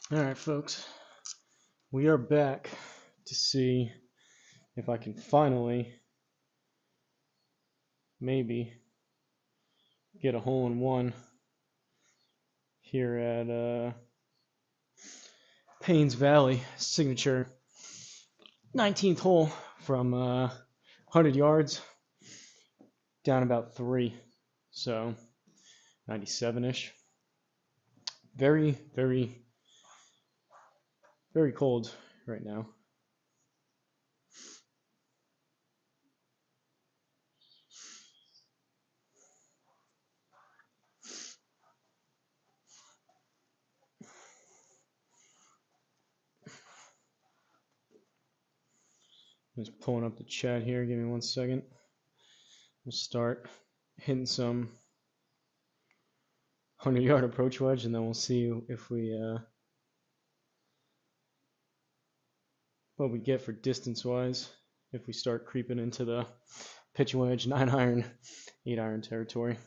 Alright, folks, we are back to see if I can finally, maybe, get a hole-in-one here at Payne's Valley, signature 19th hole from 100 yards down about 3, so 97-ish. Very, very, very cold right now. I'm just pulling up the chat here. Give me 1 second. We'll start hitting some 100-yard approach wedge, and then we'll see if what we get for distance-wise if we start creeping into the pitch wedge, 9-iron, 8-iron territory.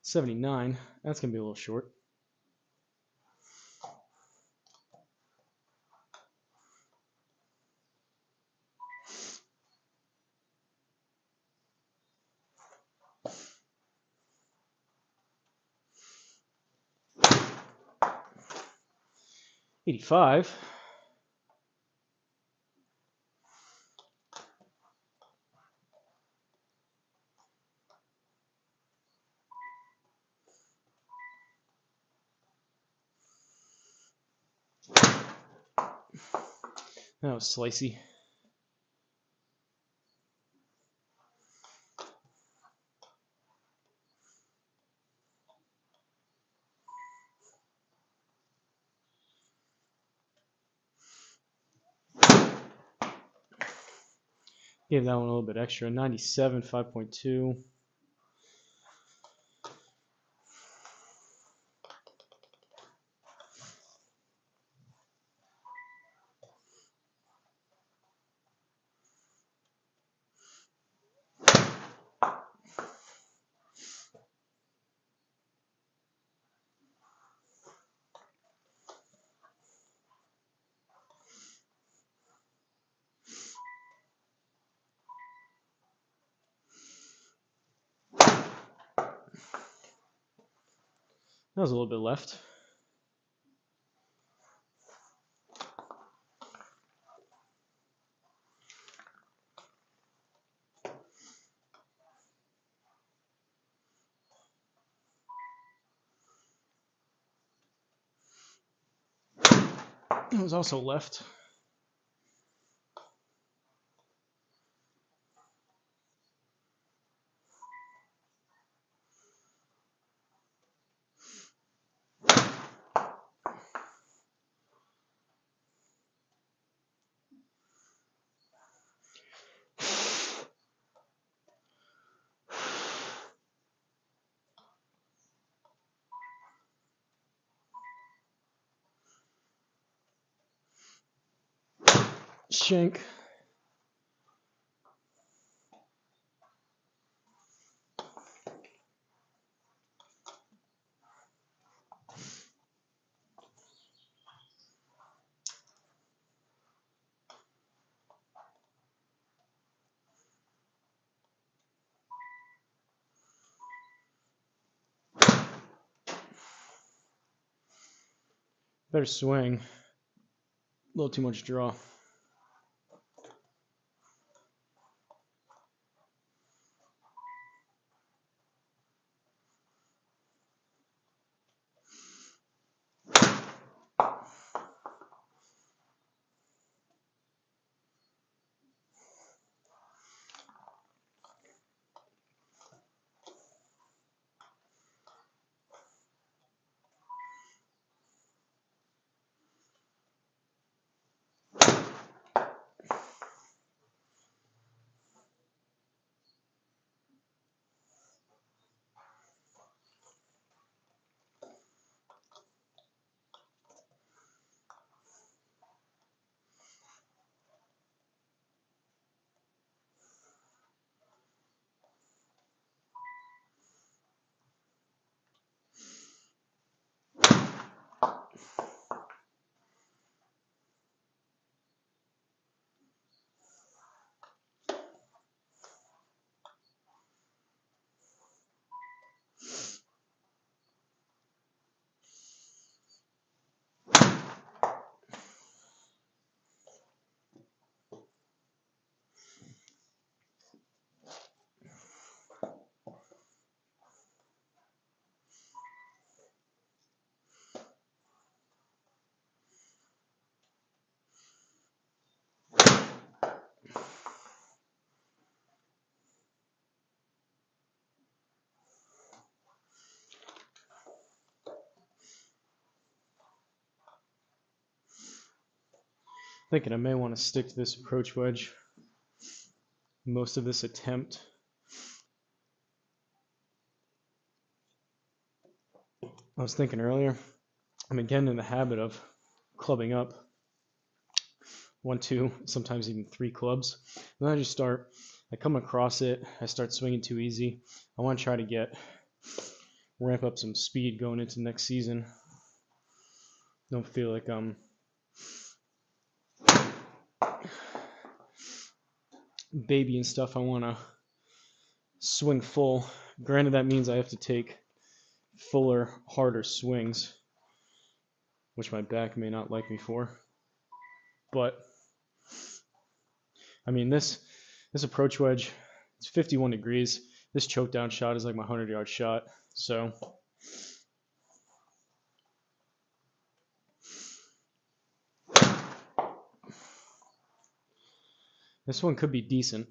$79. That's gonna be a little short. $85. That was slicey. Gave that one a little bit extra. 97, 5.2. That was a little bit left. It was also left. Shank. Better swing. A little too much draw. Thinking I may want to stick to this approach wedge most of this attempt. I was thinking earlier, I'm again in the habit of clubbing up 1, 2, sometimes even 3 clubs. And then I just start, I come across it, I start swinging too easy. I want to try to ramp up some speed going into next season. Don't feel like I'm baby and stuff. I want to swing full. Granted, that means I have to take fuller, harder swings, which my back may not like me for. But I mean, this approach wedge, it's 51 degrees. This choke down shot is like my 100-yard shot. So this one could be decent.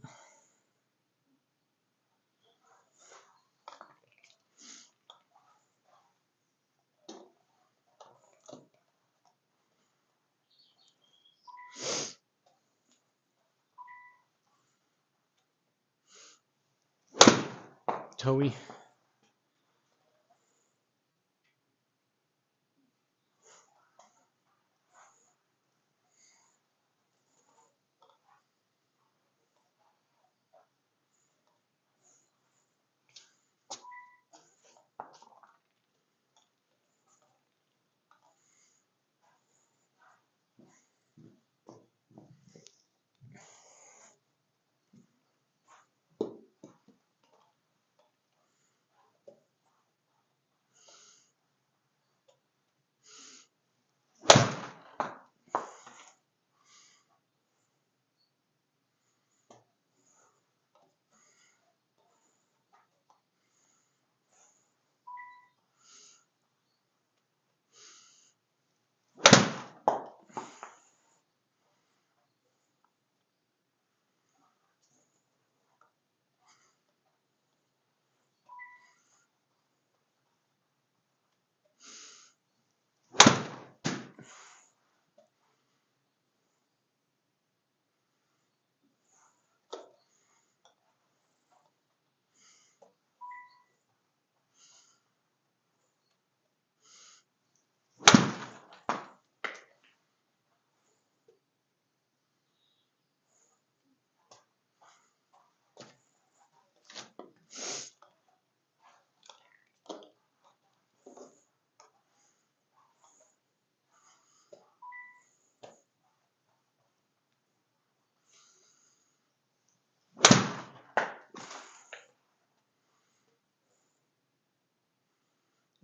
Toey.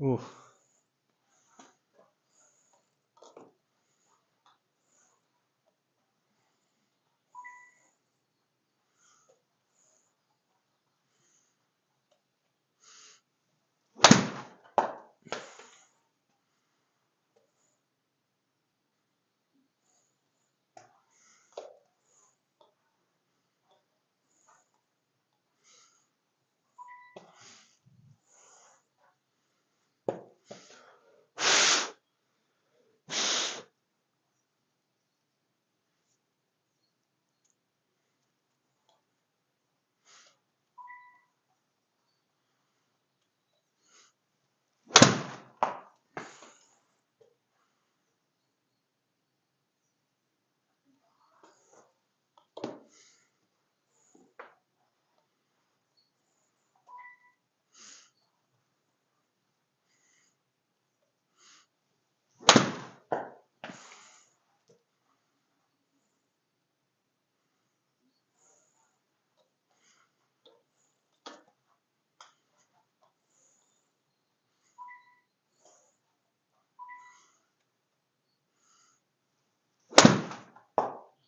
Ooh.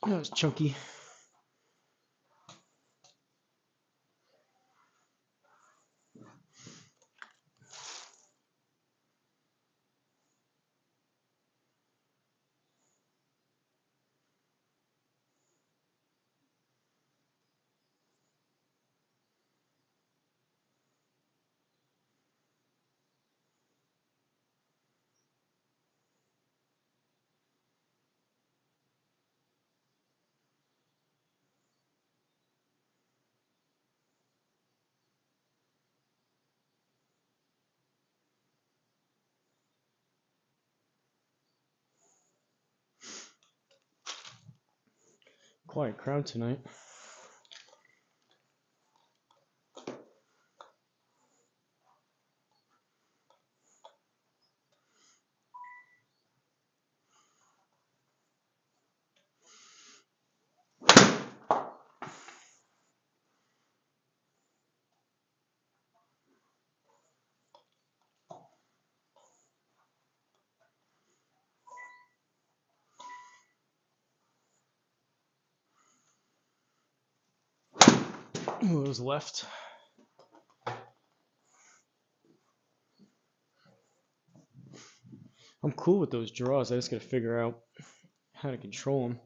That was chunky. Quiet crowd tonight. What was left? I'm cool with those draws. I just gotta figure out how to control them.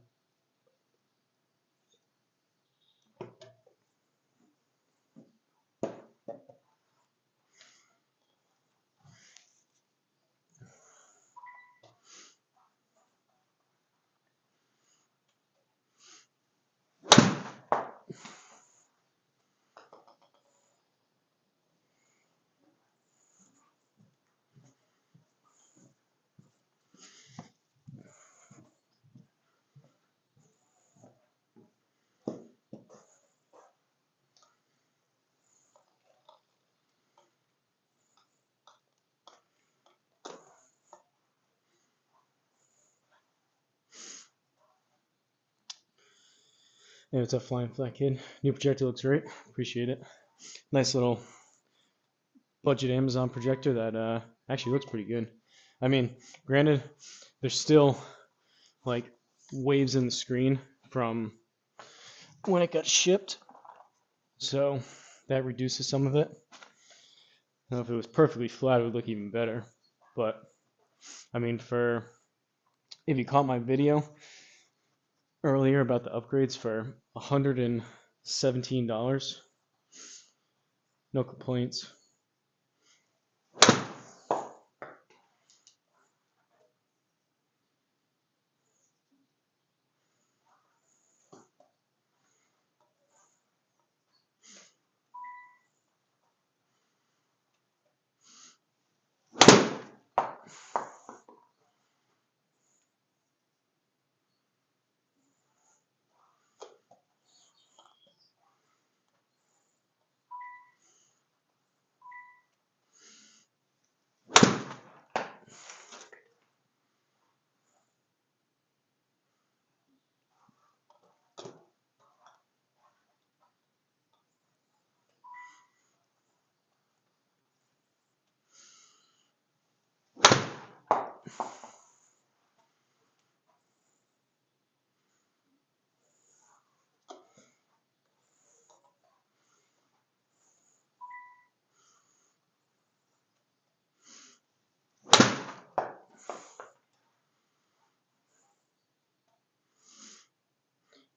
Hey, what's up, Flying Flat Kid? New projector looks great. Appreciate it. Nice little budget Amazon projector that actually looks pretty good. I mean, granted, there's still like waves in the screen from when it got shipped, so that reduces some of it. Now, if it was perfectly flat, it would look even better. But I mean, if you caught my video earlier about the upgrades for $117, no complaints.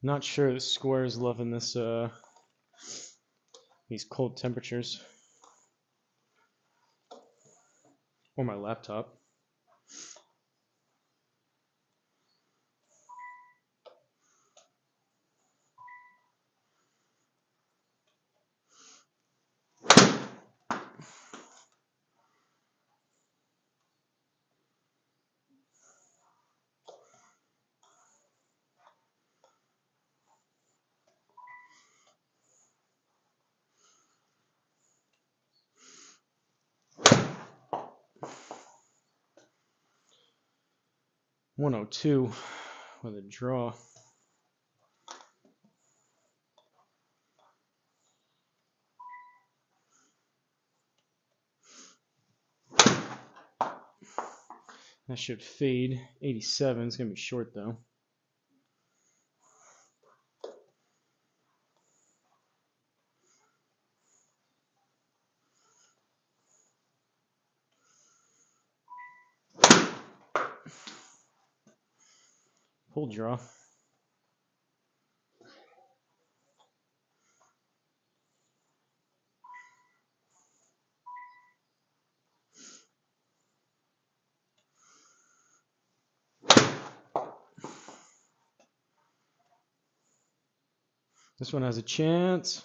Not sure the Square is loving this these cold temperatures, or my laptop. $102 with a draw. That should fade. 87. It's gonna be short though. Pull draw. This one has a chance.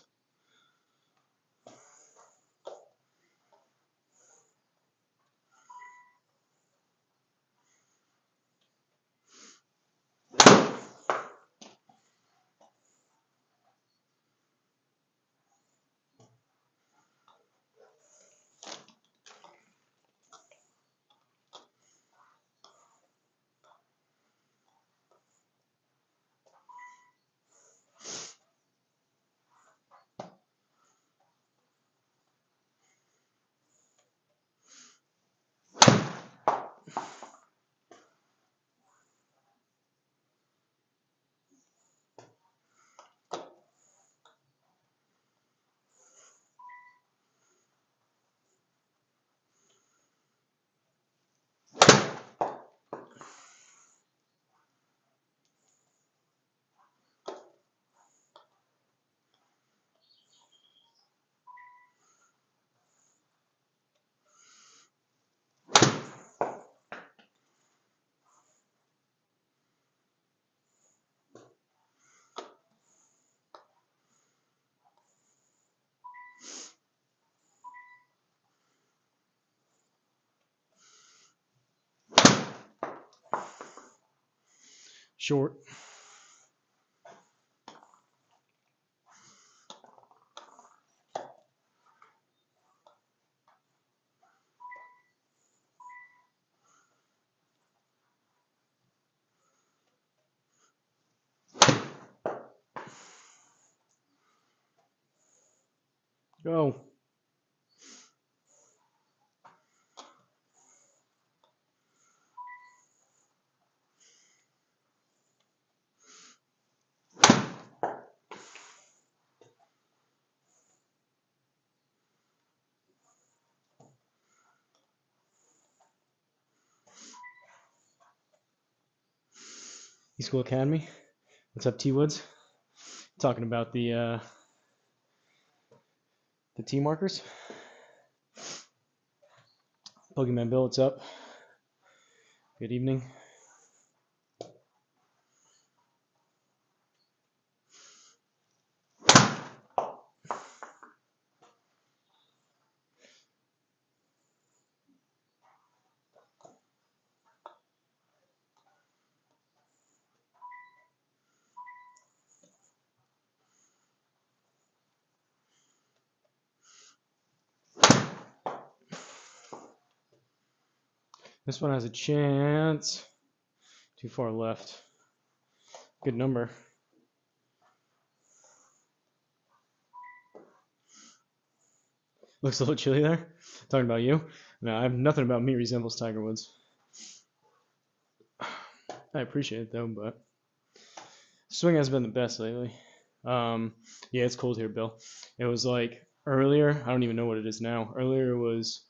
short. Go. School Academy. What's up, T Woods? Talking about the T markers. Pokemon Bill, what's up? Good evening. This one has a chance. Too far left. Good number. Looks a little chilly there. Talking about you? No, I have nothing about me resembles Tiger Woods. I appreciate it though, but swing has been the best lately. Yeah, it's cold here, Bill. It was like earlier, I don't even know what it is now. Earlier it was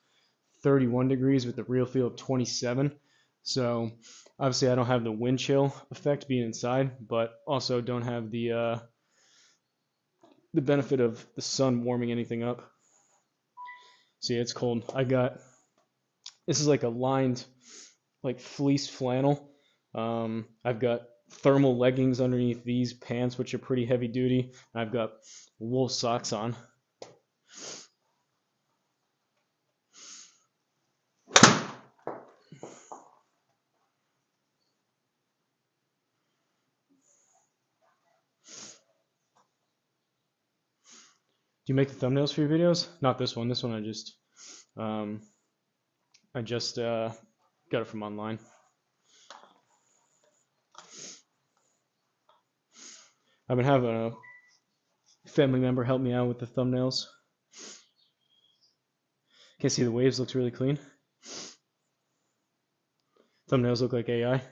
31 degrees with the real feel of 27. So obviously I don't have the wind chill effect being inside, but also don't have the benefit of the sun warming anything up. See, it's cold. This is like a lined, like fleece flannel. I've got thermal leggings underneath these pants, which are pretty heavy duty. I've got wool socks on. Do you make the thumbnails for your videos? Not this one. This one I just got it from online. I've been having a family member help me out with the thumbnails. Can't see the waves, looks really clean. Thumbnails look like AI.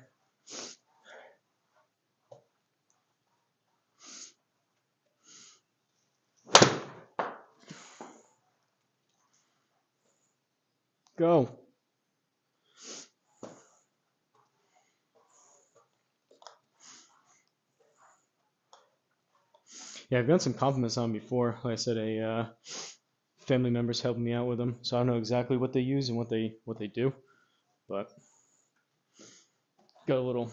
Go. Yeah, I've gotten some compliments on before. Like I said, a family member's helping me out with them, so I don't know exactly what they use and what they do, but got a little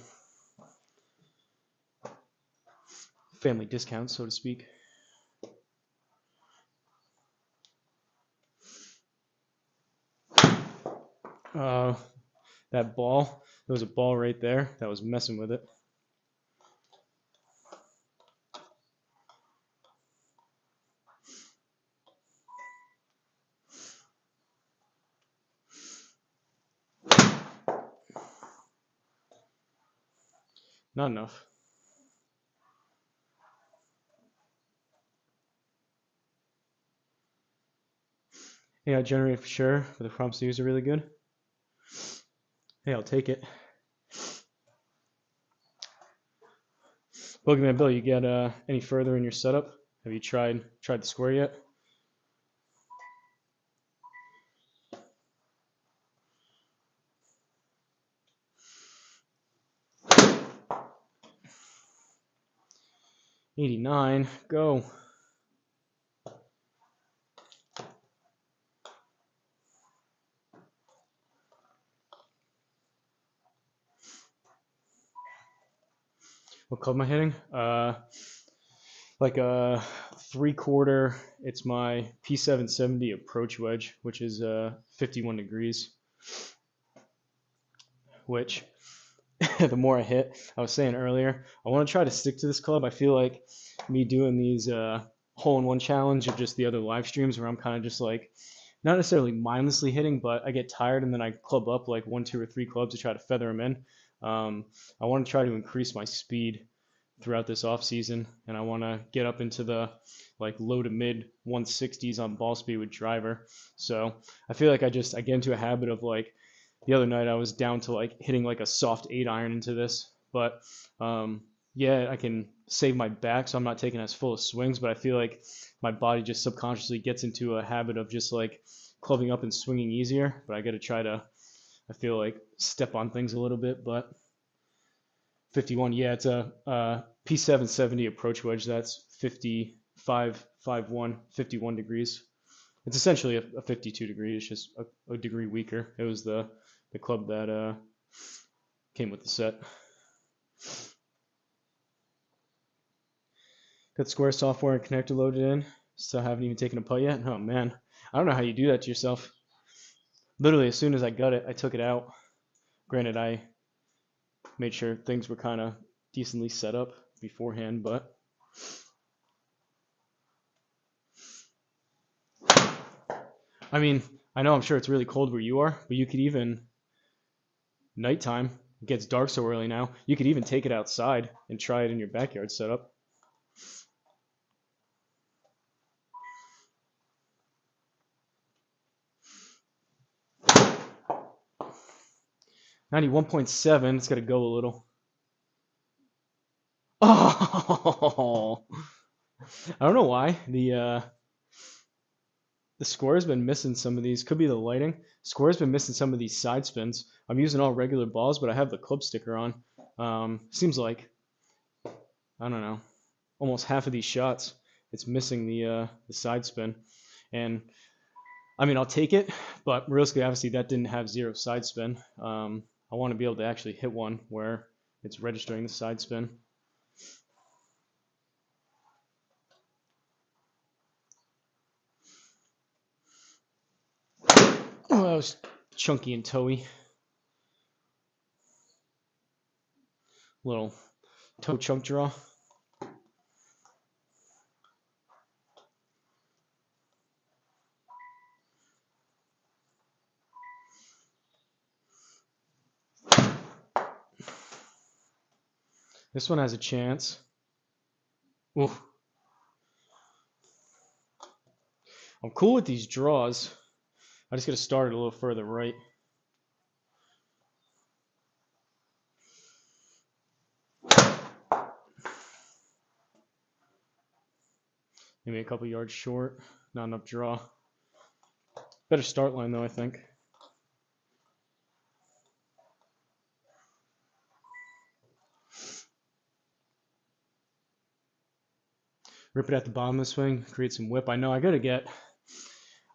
family discount, so to speak. That ball, there was a ball right there that was messing with it. Not enough. Yeah, generated for sure, but the prompts to use are really good. Hey, I'll take it. Pokemon Bill, you get any further in your setup? Have you tried the square yet? $89, go. What club am I hitting? Like a 3/4. It's my P770 approach wedge, which is 51 degrees. Which the more I hit. I was saying earlier, I want to try to stick to this club. I feel like me doing these hole-in-one challenge or just the other live streams where I'm kind of just like not necessarily mindlessly hitting, but I get tired and then I club up like 1, 2, or 3 clubs to try to feather them in. I want to try to increase my speed throughout this off season, and I want to get up into the like low to mid 160s on ball speed with driver. So I feel like I get into a habit of like the other night I was down to like hitting like a soft 8-iron into this, but yeah, I can save my back so I'm not taking as full of swings, but I feel like my body just subconsciously gets into a habit of just like clubbing up and swinging easier, but I got to try to, I feel like, step on things a little bit. But 51, yeah, it's a P770 approach wedge. That's 55.51, 51 degrees. It's essentially a 52 degree. It's just a degree weaker. It was the club that came with the set. Got Square software and connector loaded in. Still haven't even taken a putt yet. Oh man, I don't know how you do that to yourself. Literally, as soon as I got it, I took it out. Granted, I made sure things were kind of decently set up beforehand, but I mean, I know I'm sure it's really cold where you are, but you could even nighttime. It gets dark so early now. You could even take it outside and try it in your backyard setup. 91.7. It's got to go a little. Oh, I don't know why the score has been missing some of these. Could be the lighting. Score has been missing some of these side spins. I'm using all regular balls, but I have the club sticker on. Seems like, I don't know, almost half of these shots, it's missing the side spin. And I mean, I'll take it, but realistically, obviously, that didn't have 0 side spin. I want to be able to actually hit one where it's registering the side spin. Oh, that was chunky and toey. Little toe chunk draw. This one has a chance. Ooh. I'm cool with these draws. I just got to start it a little further right. Maybe a couple yards short. Not enough draw. Better start line though, I think. Rip it at the bottom of the swing, create some whip. I know I gotta get.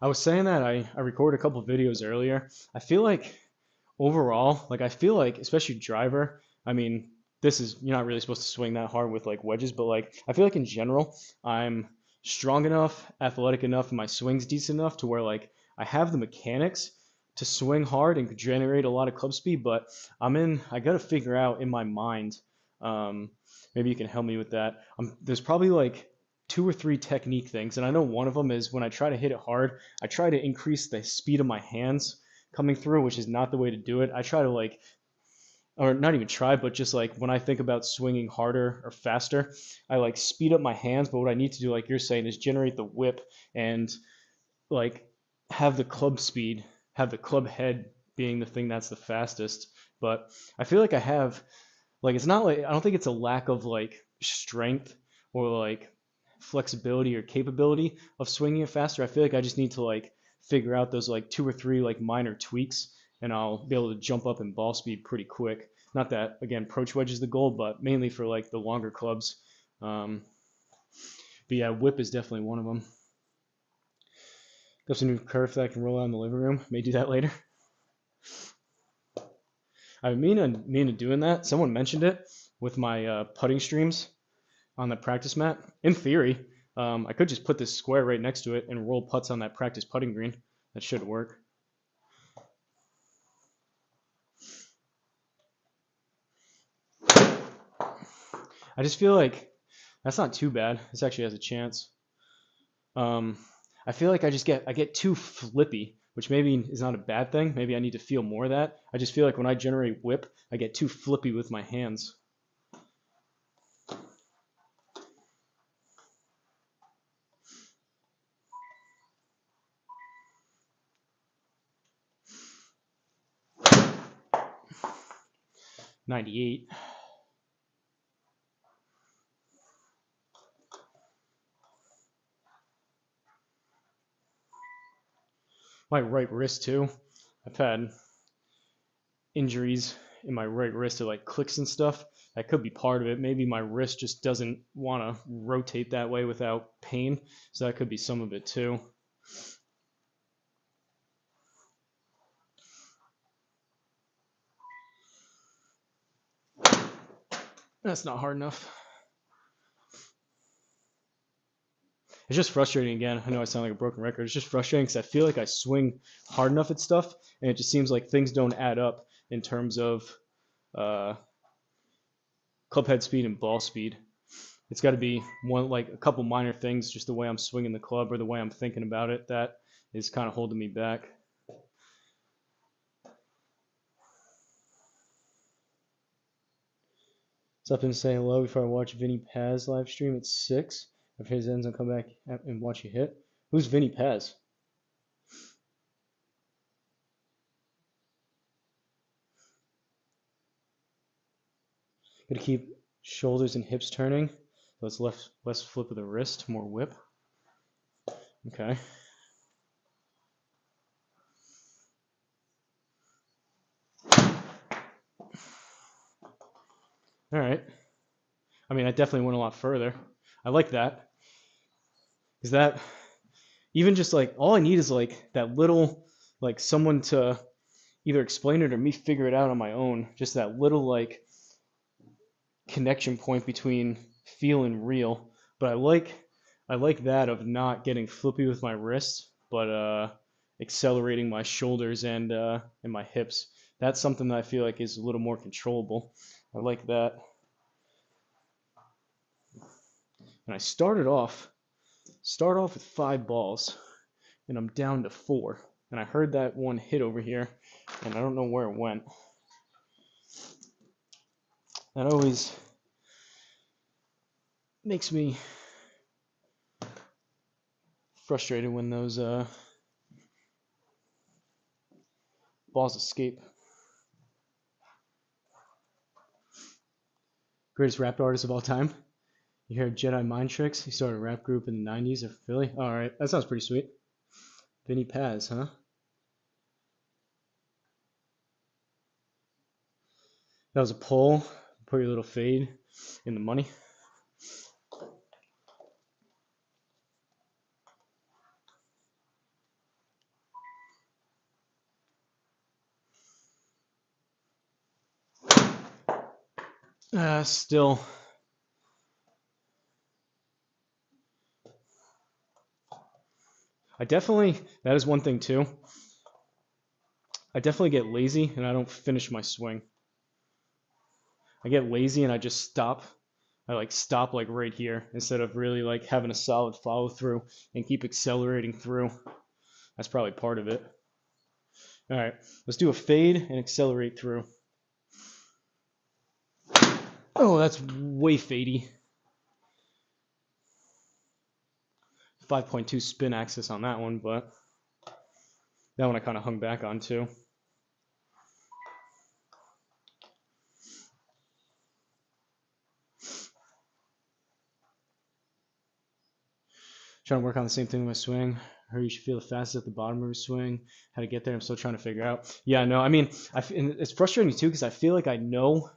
I was saying that I recorded a couple videos earlier. I feel like overall, like I feel like especially driver. I mean, this is you're not really supposed to swing that hard with like wedges, but like I feel like in general, I'm strong enough, athletic enough, and my swing's decent enough to where like I have the mechanics to swing hard and generate a lot of club speed. But I gotta figure out in my mind. Maybe you can help me with that. There's probably like 2 or 3 technique things, and I know one of them is when I try to hit it hard, I try to increase the speed of my hands coming through, which is not the way to do it. I try to like, or not even try, but just like when I think about swinging harder or faster, I like speed up my hands. But what I need to do, like you're saying, is generate the whip and like have the club speed, have the club head being the thing that's the fastest. But I feel like I have, like, it's not like, I don't think it's a lack of like strength or like flexibility or capability of swinging it faster. I feel like I just need to like figure out those like 2 or 3 like minor tweaks, and I'll be able to jump up in ball speed pretty quick. Not that again, approach wedge is the goal, but mainly for like the longer clubs. But yeah, whip is definitely one of them. Got some new curve that I can roll out in the living room. May do that later. I've been doing that. Someone mentioned it with my putting streams on the practice mat. In theory, I could just put this square right next to it and roll putts on that practice putting green. That should work. I just feel like that's not too bad. This actually has a chance. Um, I feel like I get too flippy, which maybe is not a bad thing. Maybe I need to feel more of that. I just feel like when I generate whip, I get too flippy with my hands. $98. My right wrist too. I've had injuries in my right wrist to like clicks and stuff. That could be part of it. Maybe my wrist just doesn't want to rotate that way without pain. So that could be some of it too. That's not hard enough. It's just frustrating again. I know I sound like a broken record. It's just frustrating because I feel like I swing hard enough at stuff, and it just seems like things don't add up in terms of uh, club head speed and ball speed. It's got to be one, like a couple minor things, just the way I'm swinging the club or the way I'm thinking about it, that is kind of holding me back. Stop and say hello before I watch Vinny Paz live stream at 6. If his ends, I'll come back and watch you hit. Who's Vinny Paz? Gotta keep shoulders and hips turning. So it's less flip of the wrist, more whip. Okay. All right. I mean, I definitely went a lot further. I like that. Is that even just like all I need is like that little, like someone to either explain it or me figure it out on my own. Just that little like connection point between feel and real. But I like that of not getting flippy with my wrist, but accelerating my shoulders and my hips. That's something that I feel like is a little more controllable. I like that. And I start off with 5 balls, and I'm down to 4. And I heard that one hit over here, and I don't know where it went. That always makes me frustrated when those balls escape. Greatest rap artist of all time. You hear Jedi Mind Tricks? He started a rap group in the 90s of Philly. All right, that sounds pretty sweet. Vinny Paz, huh? That was a poll. Put your little fade in the money. Still. That is one thing too. I definitely get lazy and I don't finish my swing. I get lazy and I just stop. I like stop like right here instead of really like having a solid follow through and keep accelerating through. That's probably part of it. All right, let's do a fade and accelerate through. Oh, that's way fadey. 5.2 spin axis on that one, but that one I kind of hung back on too. Trying to work on the same thing with my swing. I heard you should feel the fastest at the bottom of your swing. How to get there, I'm still trying to figure out. Yeah, no, I mean, and it's frustrating too because I feel like I know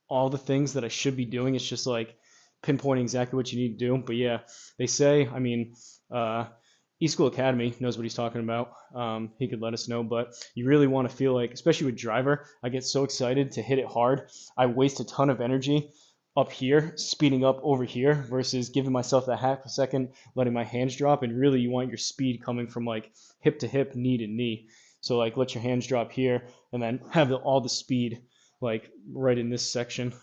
all the things that I should be doing. It's just like pinpointing exactly what you need to do. But yeah, they say, I mean, eSchool Academy knows what he's talking about. He could let us know, but you really want to feel like, especially with driver, I get so excited to hit it hard. I waste a ton of energy up here, speeding up over here versus giving myself that half a second, letting my hands drop. And really you want your speed coming from like hip to hip, knee to knee. So like let your hands drop here and then have all the speed like right in this section.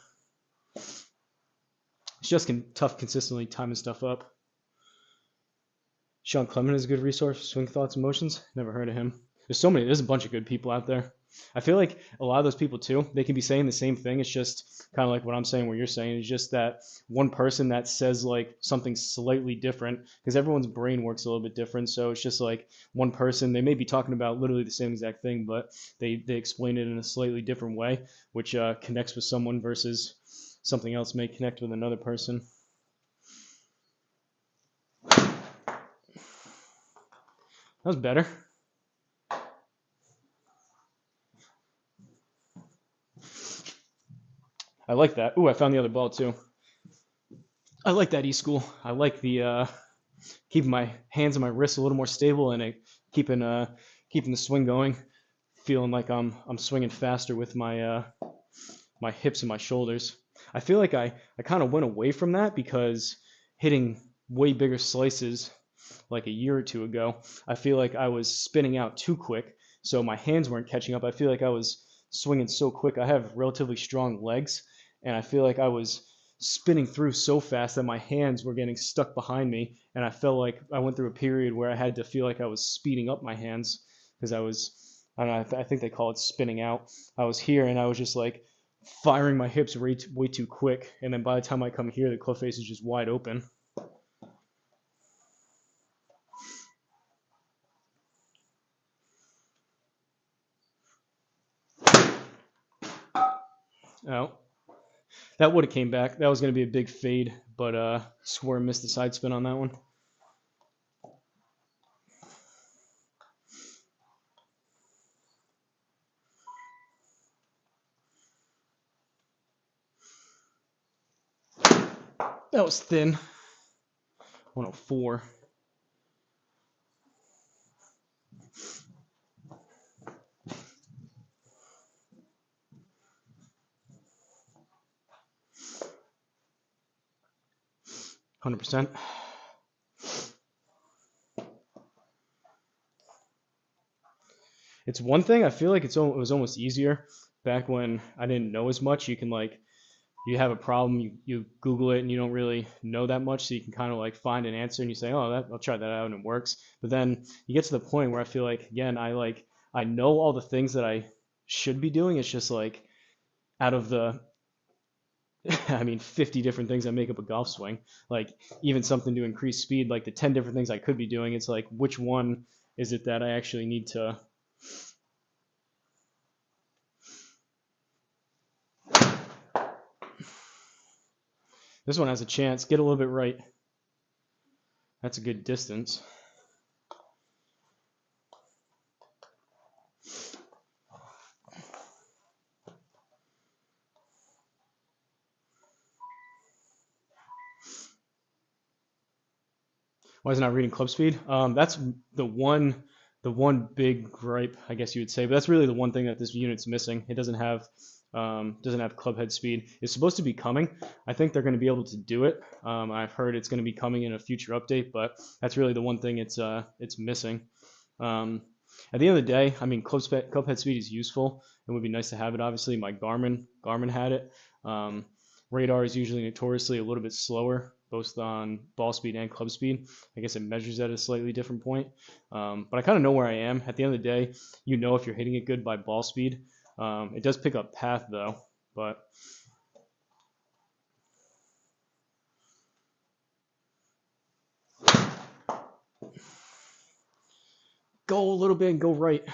It's just tough consistently timing stuff up. Sean Clement is a good resource for Swing Thoughts and Motions. Never heard of him. There's a bunch of good people out there. I feel like a lot of those people too, they can be saying the same thing. It's just kind of like what I'm saying, what you're saying. It's just that one person that says like something slightly different, because everyone's brain works a little bit different. So it's just like one person, they may be talking about literally the same exact thing, but they explain it in a slightly different way, which connects with someone versus something else may connect with another person. That was better. I like that. Ooh, I found the other ball too. I like that E-School. I like the keeping my hands and my wrists a little more stable and keeping the swing going. Feeling like I'm swinging faster with my my hips and my shoulders. I feel like I kind of went away from that because hitting way bigger slices like a year or two ago, I feel like I was spinning out too quick, so my hands weren't catching up. I feel like I was swinging so quick. I have relatively strong legs, and I feel like I was spinning through so fast that my hands were getting stuck behind me, and I felt like I went through a period where I had to feel like I was speeding up my hands because I don't know, I think they call it spinning out. I was here and I was just like firing my hips way too quick, and then by the time I come here, the club face is just wide open. Oh, that would have came back. That was going to be a big fade, but Square missed the side spin on that one. That was thin. 104. %. It's one thing, I feel like it was almost easier back when I didn't know as much. You can like, you have a problem, you Google it and you don't really know that much, so you can kind of like find an answer and you say, oh, I'll try that out and it works. But then you get to the point where I feel like, again, I know all the things that I should be doing. It's just like out of the I mean, 50 different things that make up a golf swing. Like even something to increase speed, like the 10 different things I could be doing. It's like, which one is it that I actually need to? This one has a chance. Get a little bit right. That's a good distance. Why is it not reading club speed? That's the one big gripe, I guess you would say. But that's really the one thing that this unit's missing. It doesn't have club head speed. It's supposed to be coming. I think they're going to be able to do it. I've heard it's going to be coming in a future update, but that's really the one thing it's missing. At the end of the day, I mean, club head speed is useful. It would be nice to have it. Obviously, my Garmin had it. Radar is usually notoriously a little bit slower, both on ball speed and club speed. I guess it measures at a slightly different point. But I kind of know where I am. At the end of the day, you know if you're hitting it good by ball speed. It does pick up path though, but go a little bit and go right.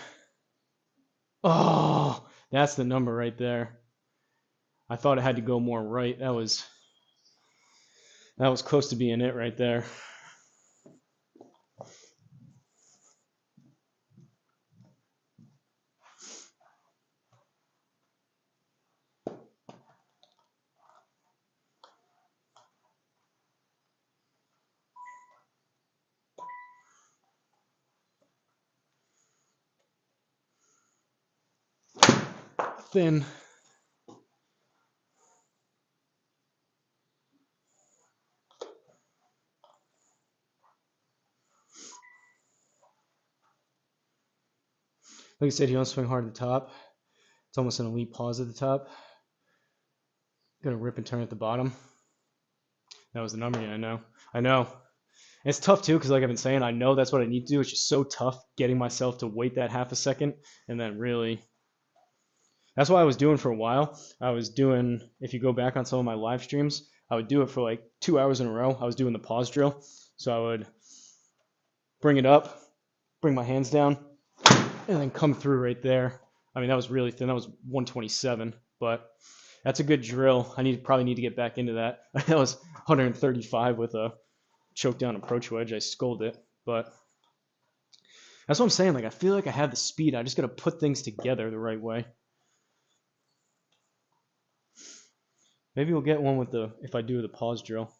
Oh, that's the number right there. I thought it had to go more right. That was close to being it right there. Thin. Like I said, you don't swing hard at the top. It's almost an elite pause at the top. Gonna rip and turn at the bottom. That was the number. Yeah, I know. I know. It's tough too because, like I've been saying, I know that's what I need to do. It's just so tough getting myself to wait that half a second and then really. That's what I was doing for a while. I was doing, if you go back on some of my live streams, I would do it for like 2 hours in a row. I was doing the pause drill. So I would bring it up, bring my hands down, and then come through right there. I mean, that was really thin. That was 127, but that's a good drill. Probably need to get back into that. That was 135 with a choke down approach wedge. I scolded it, but that's what I'm saying. Like, I feel like I have the speed. I just got to put things together the right way. Maybe we'll get one with if I do the pause drill.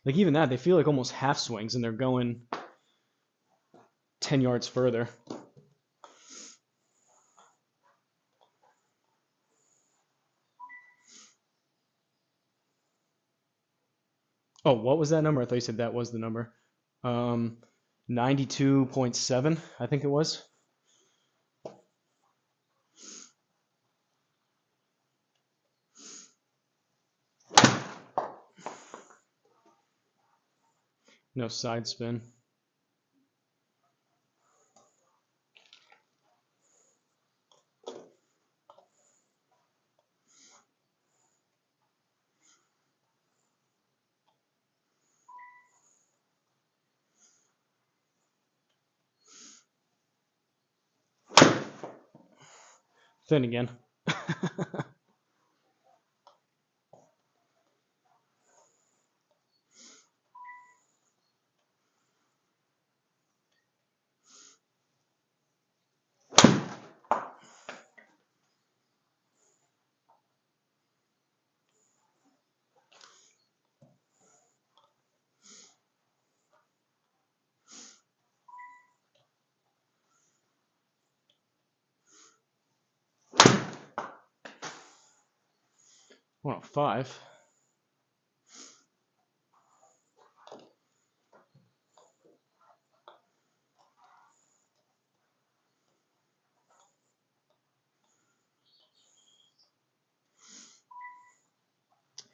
Like, even that, they feel like almost half swings, and they're going 10 yards further. Oh, what was that number? I thought you said that was the number. 92.7, I think it was. No side spin. Thin again. Well, 5.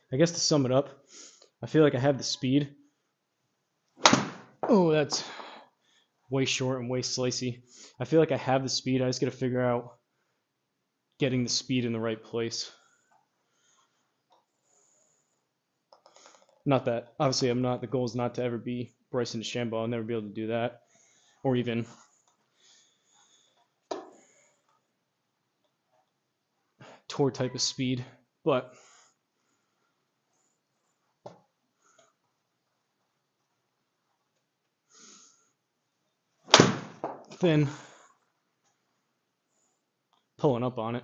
I guess to sum it up, I feel like I have the speed. Oh, that's way short and way slicey. I feel like I have the speed. I just got to figure out getting the speed in the right place. Not that, obviously, the goal is not to ever be Bryson DeChambeau. I'll never be able to do that. Or even tour type of speed. But thin, pulling up on it.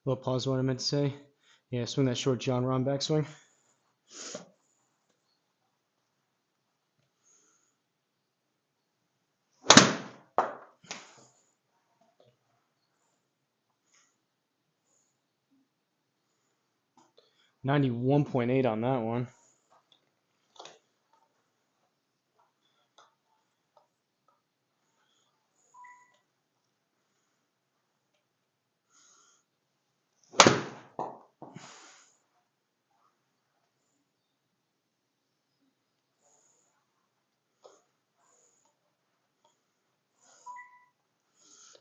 Little pause what I meant to say. Yeah, swing that short John Rahm backswing. .8 on that one.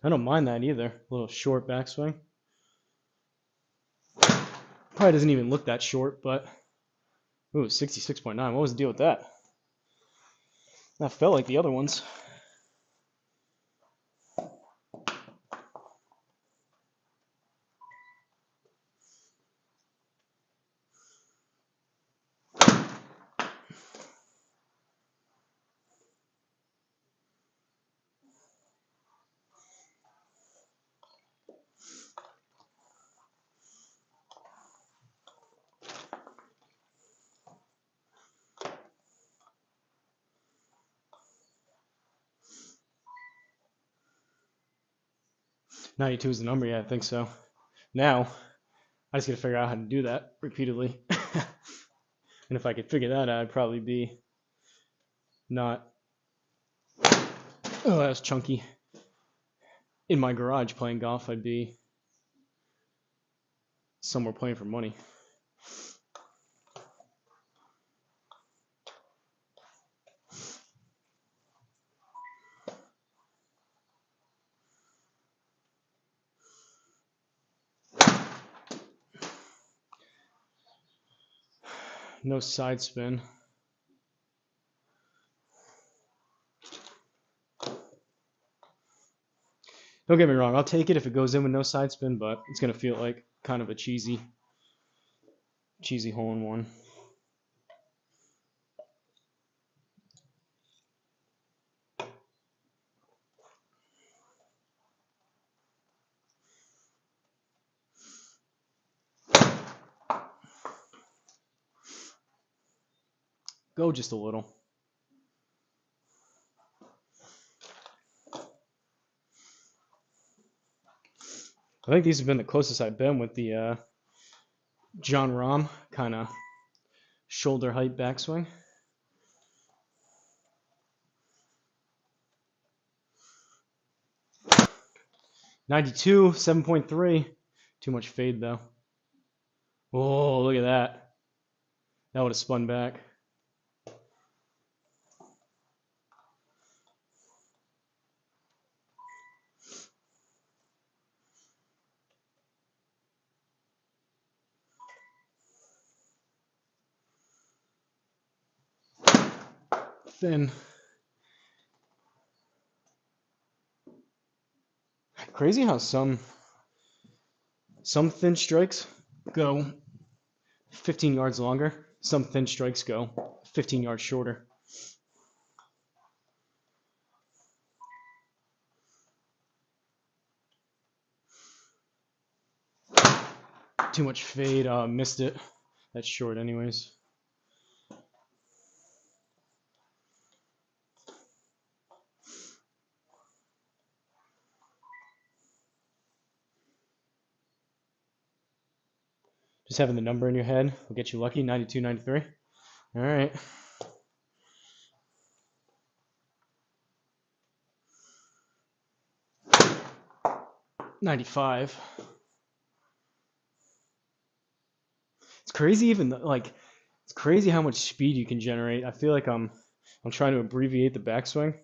I don't mind that either. A little short backswing. Probably doesn't even look that short, but ooh, 66.9. What was the deal with that? That felt like the other ones. 92 is the number, yeah, I think so. Now, I just gotta figure out how to do that repeatedly. And if I could figure that out, I'd probably be not, oh, that was chunky. In my garage playing golf, I'd be somewhere playing for money. No side spin. Don't get me wrong, I'll take it if it goes in with no side spin, but it's gonna feel like kind of a cheesy hole in one. Go just a little. I think these have been the closest I've been with the John Rahm kind of shoulder height backswing. .92, 7.3. Too much fade though. Oh, look at that. That would have spun back. Thin. Crazy how some thin strikes go 15 yards longer. Some thin strikes go 15 yards shorter. Too much fade. Missed it. That's short anyways. Just having the number in your head will get you lucky. 92, 93. All right. .95. It's crazy it's crazy how much speed you can generate. I feel like I'm trying to abbreviate the backswing.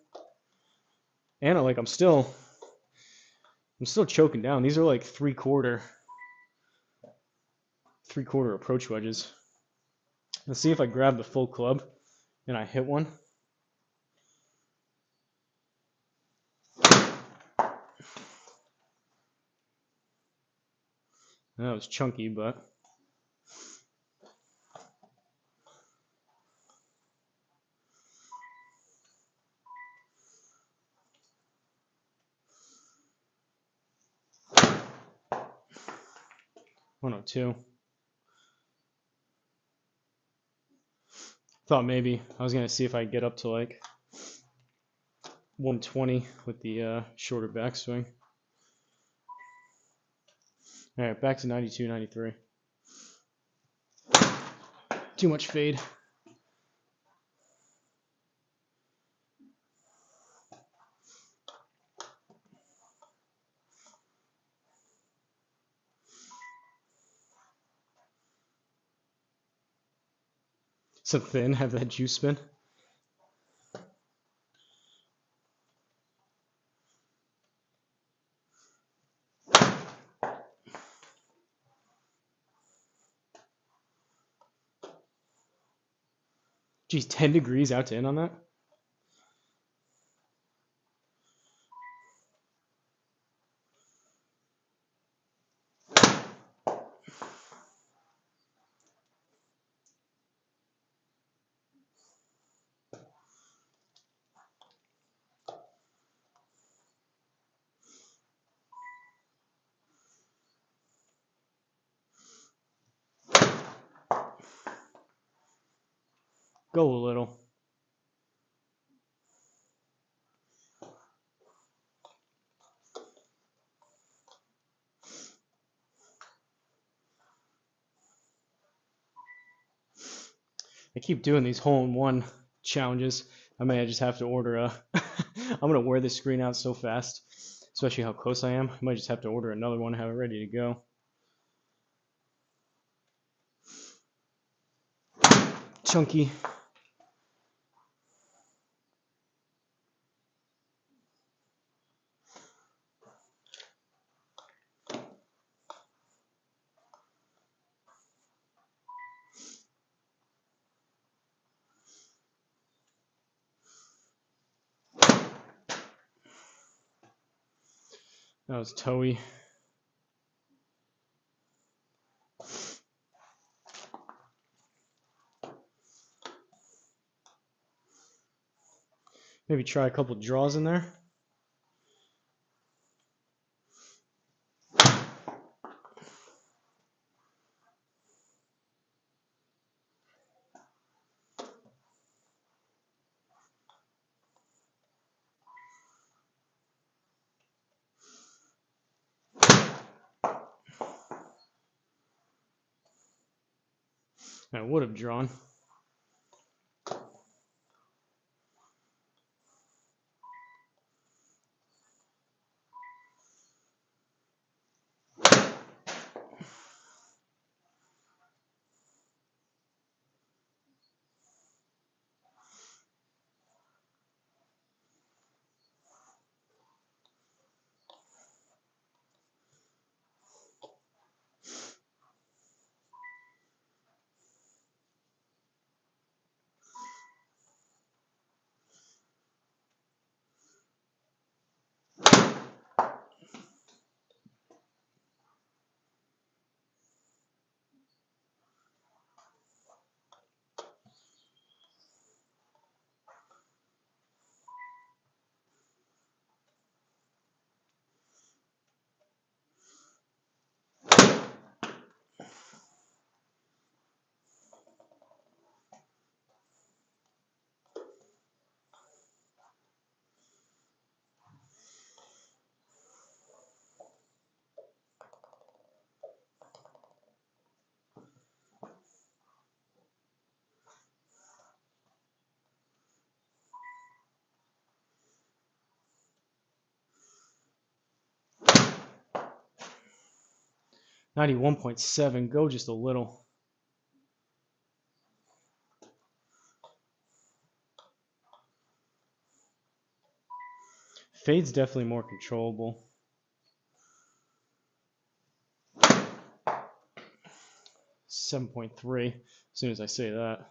And I'm still choking down. These are like three-quarter approach wedges. Let's see if I grab the full club and I hit one. That was chunky, but .102. Thought maybe I was gonna see if I could get up to like 120 with the shorter backswing. All right, back to 92, 93. Too much fade. So thin, have that juice spin. Geez, 10 degrees out to in on that. Go a little. I keep doing these hole-in-one challenges. I may just have to order a. I'm gonna wear this screen out so fast, especially how close I am. I might just have to order another one, have it ready to go. Chunky. That was toey. Maybe try a couple draws in there. I would have drawn. $91.7. Go just a little. Fade's definitely more controllable. $7.3. As soon as I say that.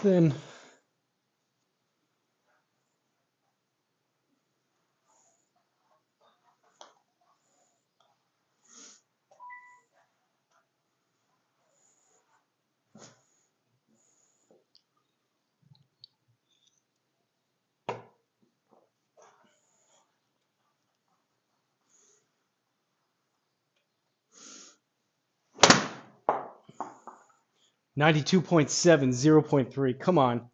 Then 92.7, 0.3. Come on.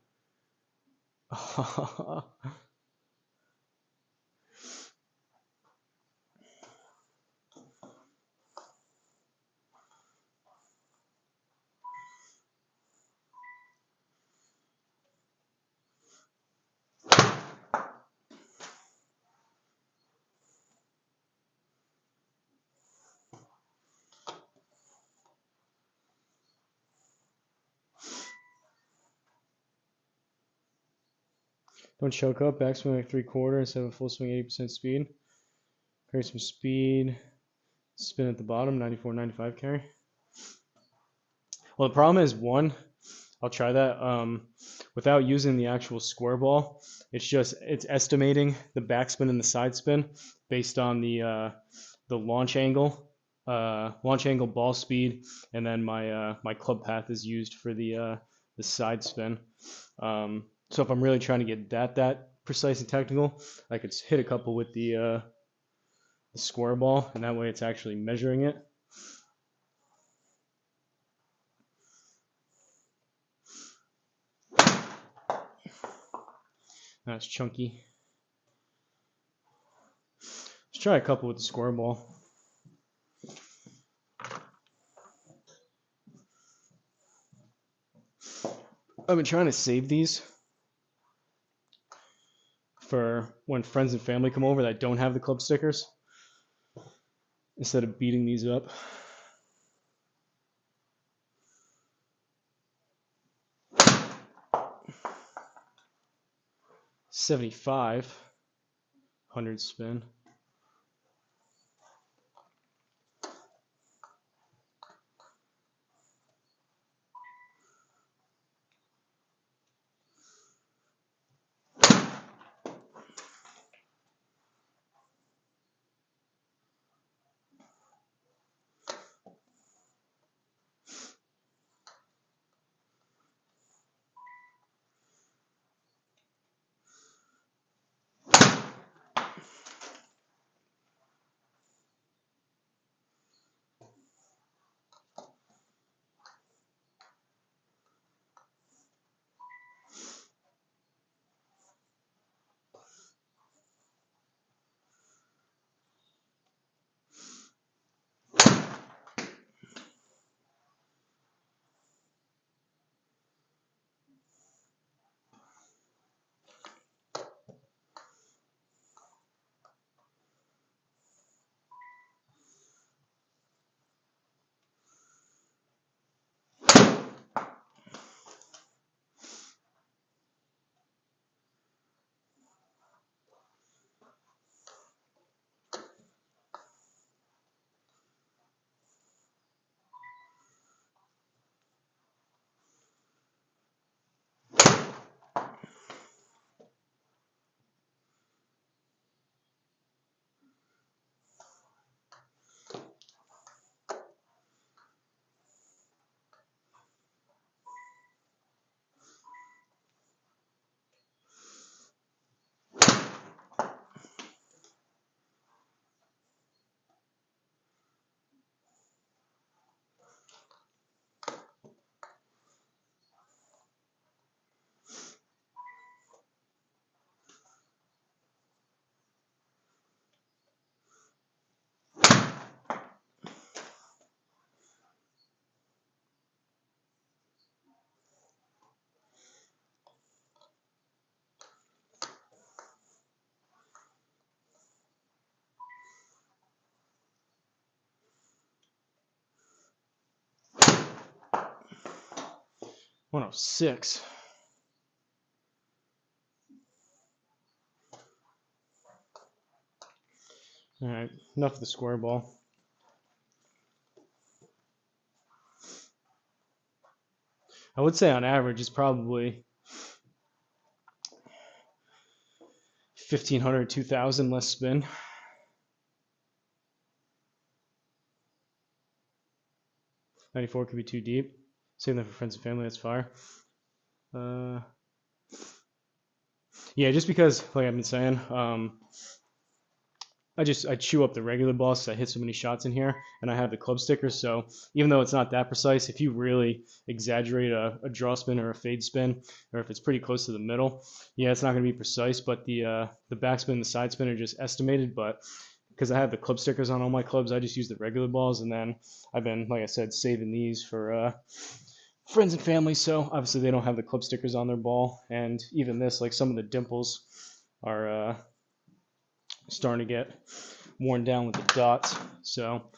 Don't choke up. Backswing like 3/4 instead of a full swing 80% speed. Carry some speed. Spin at the bottom. 94, 95 carry. Well, the problem is, one, I'll try that. Without using the actual square ball, it's estimating the backspin and the side spin based on the launch angle, ball speed, and then my club path is used for the side spin. So if I'm really trying to get that precise and technical, I could hit a couple with the square ball, and that way it's actually measuring it. That's chunky. Let's try a couple with the square ball. I've been trying to save these for when friends and family come over that don't have the club stickers, instead of beating these up. $75, 100 spin. $106. All right, enough of the square ball. I would say on average it's probably 1,500, 2,000 less spin. 94 could be too deep. Save that for friends and family. That's fire. Yeah, just because, like I've been saying, I chew up the regular balls because I hit so many shots in here, and I have the club stickers. So even though it's not that precise, if you really exaggerate a draw spin or a fade spin, or if it's pretty close to the middle, yeah, it's not going to be precise. But the backspin and the side spin are just estimated. But because I have the club stickers on all my clubs, I just use the regular balls, and then I've been, like I said, saving these for friends and family. So obviously they don't have the club stickers on their ball, and even this, like some of the dimples are starting to get worn down with the dots. So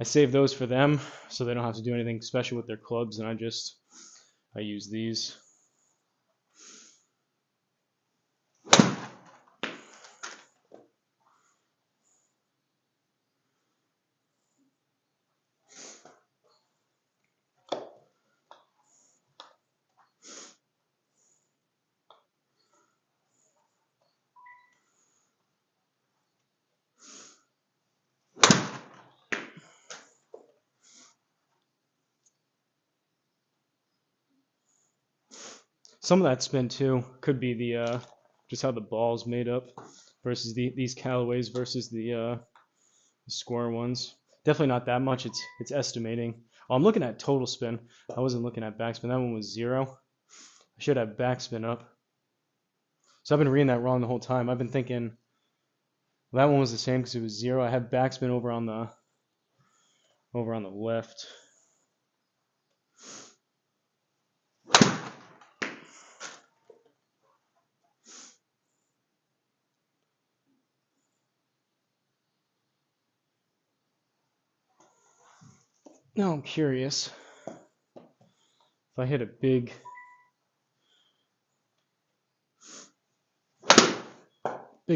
I save those for them so they don't have to do anything special with their clubs, and I use these. Some of that spin too could be the just how the ball's made up versus these Callaways versus the square ones. Definitely not that much. It's estimating. Oh, I'm looking at total spin. I wasn't looking at backspin. That one was 0. I should have backspin up. So I've been reading that wrong the whole time. I've been thinking that one was the same because it was 0. I have backspin over on the left. Now I'm curious if I hit a big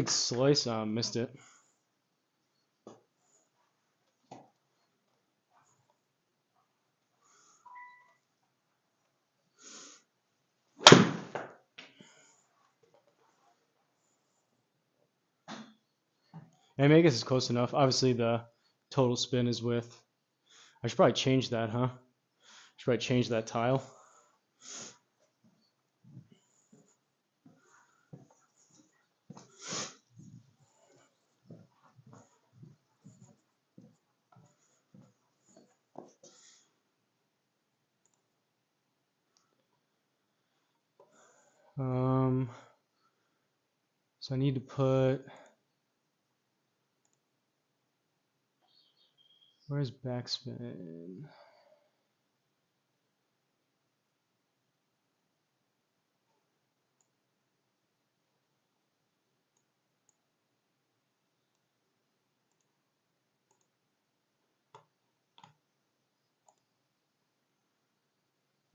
slice, missed it. And I guess it's close enough. Obviously, the total spin is with. I should probably change that, huh? Should probably change that tile. So I need to put. Where's backspin?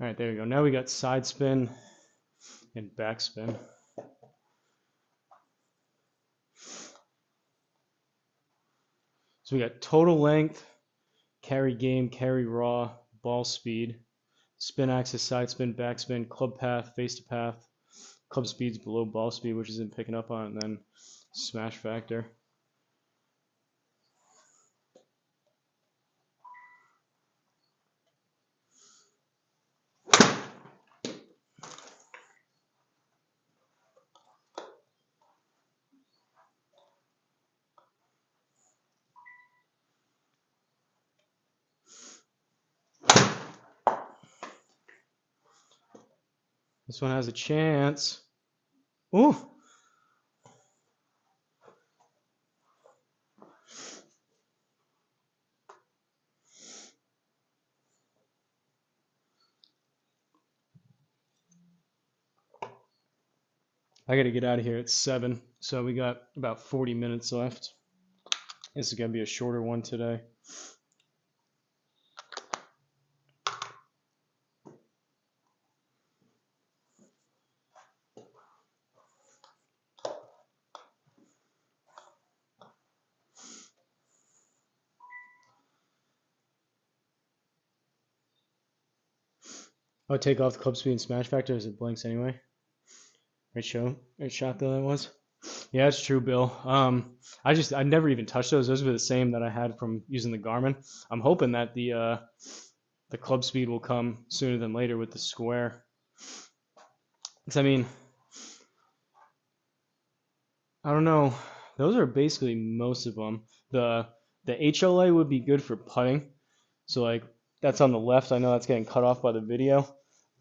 All right, there we go. Now we got side spin and backspin. So we got total length, carry game, carry raw, ball speed, spin axis, side spin, backspin, club path, face to path, club speed's below ball speed, which isn't picking up on it, and then smash factor. This one has a chance. Ooh! I gotta get out of here at 7, so we got about 40 minutes left. This is gonna be a shorter one today. I'll take off the club speed and smash factor as it blinks anyway. Right shot though that was. Yeah, it's true, Bill. I never even touched those. Those were the same that I had from using the Garmin. I'm hoping that the club speed will come sooner than later with the square. Because I mean, I don't know. Those are basically most of them. The HLA would be good for putting. So like that's on the left. I know that's getting cut off by the video,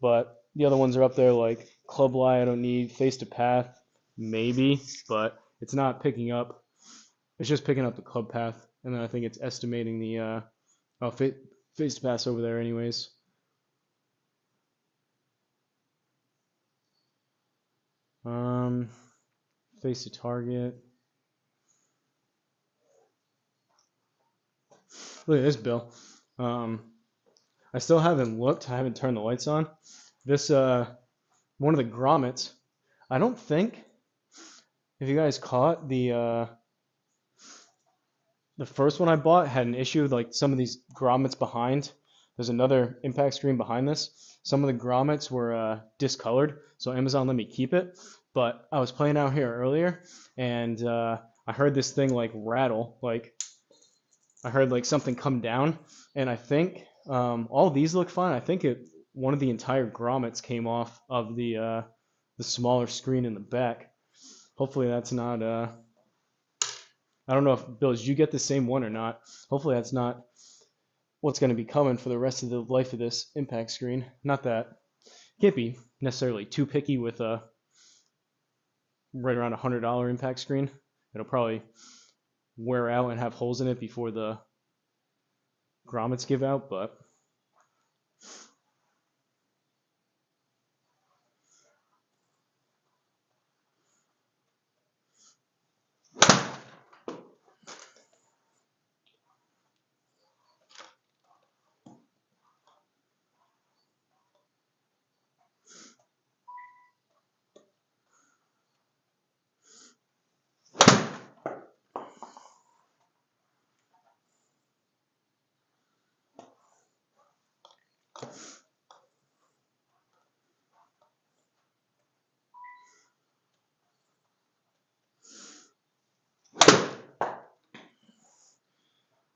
but the other ones are up there like club lie. I don't need face to path, maybe, but it's not picking up. It's just picking up the club path, and then I think it's estimating the face to pass over there anyways. Face to target. Look at this, Bill. I still haven't looked. I haven't turned the lights on. This one of the grommets. I don't think if you guys caught the first one I bought had an issue with like some of these grommets behind. There's another impact screen behind this. Some of the grommets were discolored, so Amazon let me keep it. But I was playing out here earlier, and I heard this thing like rattle. Like I heard like something come down, and I think all these look fine. I think one of the entire grommets came off of the smaller screen in the back. Hopefully that's not I don't know if Bill, did you get the same one or not? Hopefully that's not what's going to be coming for the rest of the life of this impact screen. Not that can't be necessarily too picky with a right around $100 impact screen. It'll probably wear out and have holes in it before the grommets give out, but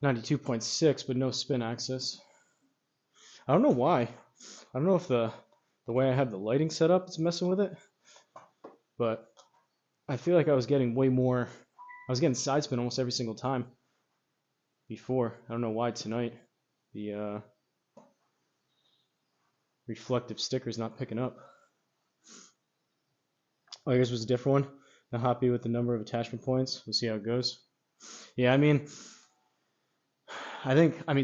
92.6, but no spin axis. I don't know why. I don't know if the way I have the lighting set up is messing with it, but I feel like I was getting way more. I was getting side spin almost every single time before. I don't know why tonight the reflective sticker is not picking up. Oh, yours was a different one. Not happy with the number of attachment points. We'll see how it goes. Yeah, I mean,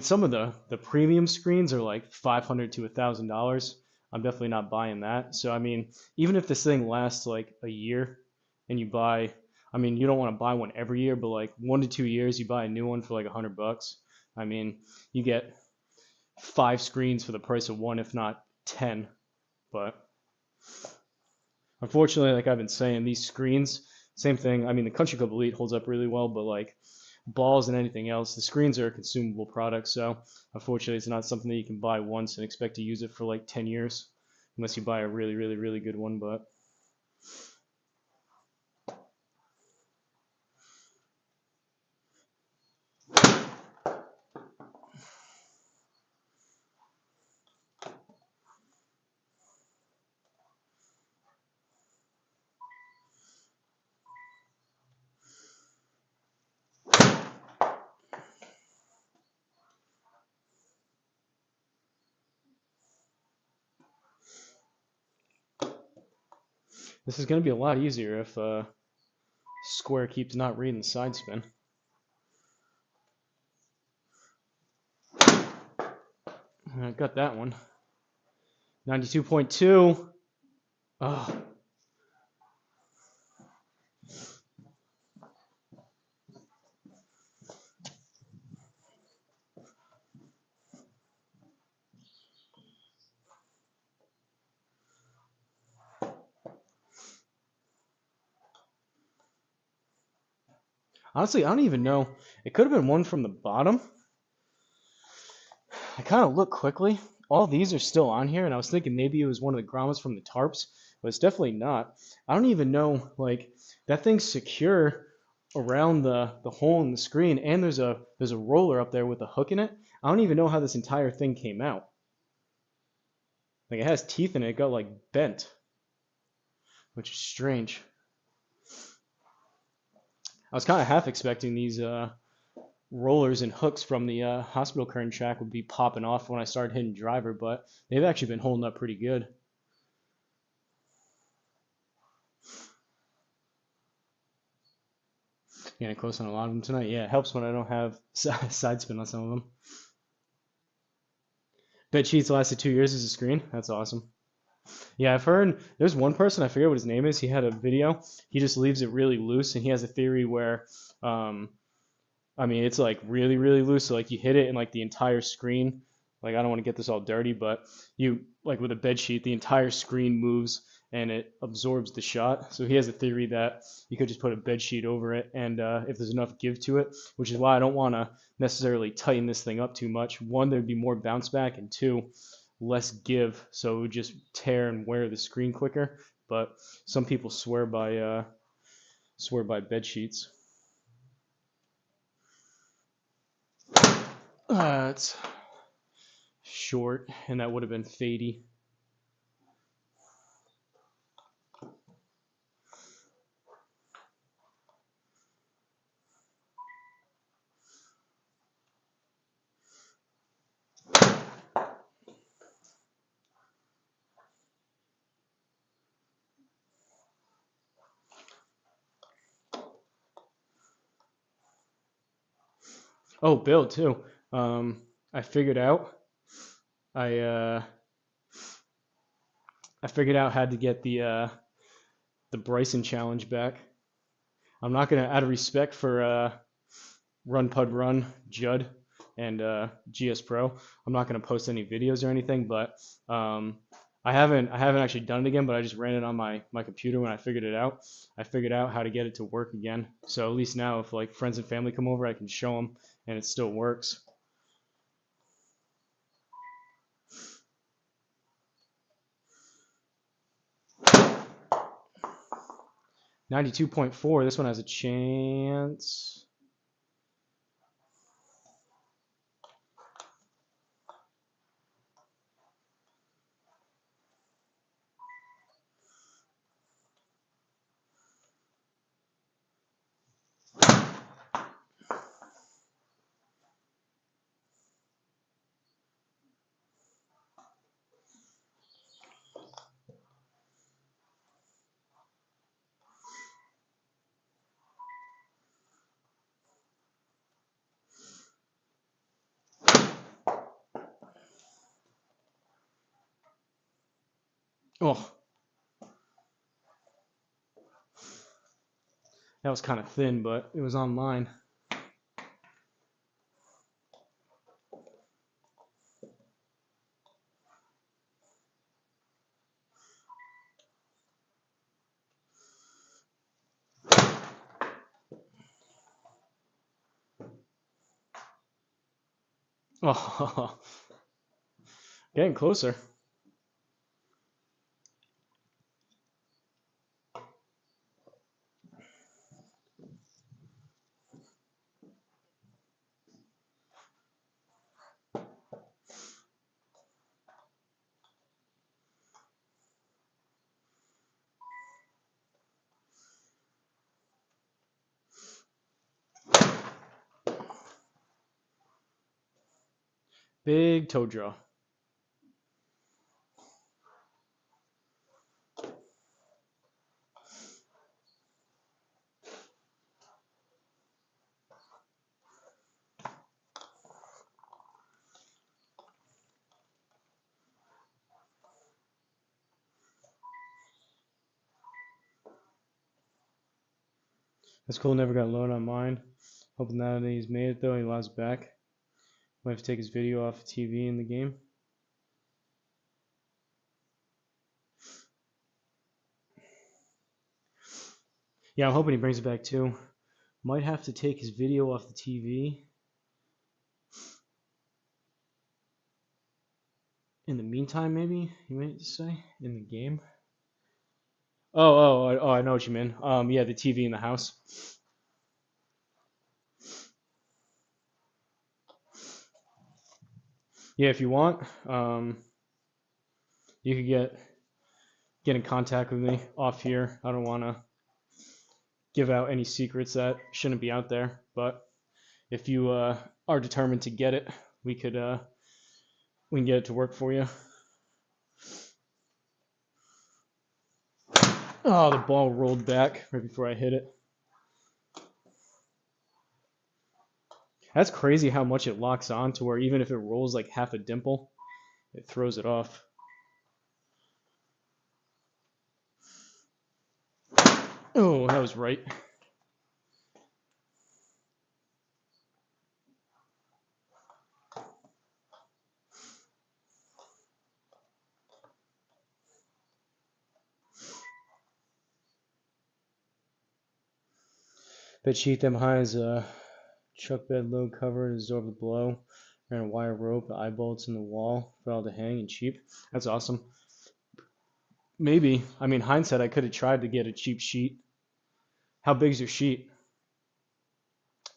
some of the premium screens are like $500 to $1,000. I'm definitely not buying that. So I mean, even if this thing lasts like a year and you buy, I mean, you don't want to buy one every year, but like 1 to 2 years, you buy a new one for like $100. I mean, you get 5 screens for the price of one, if not 10. But unfortunately, like I've been saying, these screens, same thing. I mean, the Country Club Elite holds up really well, but like balls and anything else, the screens are a consumable product. So unfortunately, it's not something that you can buy once and expect to use it for like 10 years, unless you buy a really, really, really good one. But this is going to be a lot easier if Square keeps not reading the side spin. I got that one. 92.2. Oh. Honestly, I don't even know. It could have been one from the bottom. I kind of looked quickly. All these are still on here, and I was thinking maybe it was one of the grommets from the tarps, but it's definitely not. I don't even know, like, that thing's secure around the hole in the screen, and there's a roller up there with a hook in it. I don't even know how this entire thing came out. Like, it has teeth in it. It got, like, bent, which is strange. I was kind of half expecting these rollers and hooks from the hospital curtain track would be popping off when I started hitting driver, but they've actually been holding up pretty good. Getting close on a lot of them tonight. Yeah, it helps when I don't have side spin on some of them. Bed sheets lasted 2 years as a screen. That's awesome. Yeah, I've heard there's one person, I forget what his name is. He had a video. He just leaves it really loose, and he has a theory where I mean, it's like really, really loose. So like you hit it and like the entire screen, like I don't want to get this all dirty, but you like with a bed sheet, the entire screen moves and it absorbs the shot. So he has a theory that you could just put a bed sheet over it, and if there's enough give to it, which is why I don't want to necessarily tighten this thing up too much. One, there'd be more bounce back, and two, less give, so it would just tear and wear the screen quicker. But some people swear by bed sheets. It's short, and that would have been fadey. Oh, Bill too. I figured out I I figured out how to get the Bryson challenge back. I'm not gonna, out of respect for Run Pud Run, Judd, and GS Pro, I'm not gonna post any videos or anything. But I haven't actually done it again. But I just ran it on my computer when I figured it out. I figured out how to get it to work again. So at least now, if like friends and family come over, I can show them, and it still works. 92.4. This one has a chance. Oh, that was kind of thin, but it was on mine. Oh, getting closer. Big toe draw. That's cool. Never got load on mine. Hoping that he's made it though. He lost back. Might have to take his video off the TV in the game. Yeah, I'm hoping he brings it back too. Might have to take his video off the TV. In the meantime, maybe you might say in the game. Oh, I know what you mean. Yeah, the TV in the house. Yeah, if you want, you could get in contact with me off here. I don't want to give out any secrets that shouldn't be out there, but if you are determined to get it, we can get it to work for you. Oh, the ball rolled back right before I hit it. That's crazy how much it locks on to where even if it rolls like half a dimple, it throws it off. Oh, that was right. Bed sheet them high as a chuck bed load cover to absorb the blow. Ran a wire rope, eye bolts in the wall for all to hang and cheap. That's awesome. Maybe. I mean, hindsight, I could have tried to get a cheap sheet. How big's your sheet?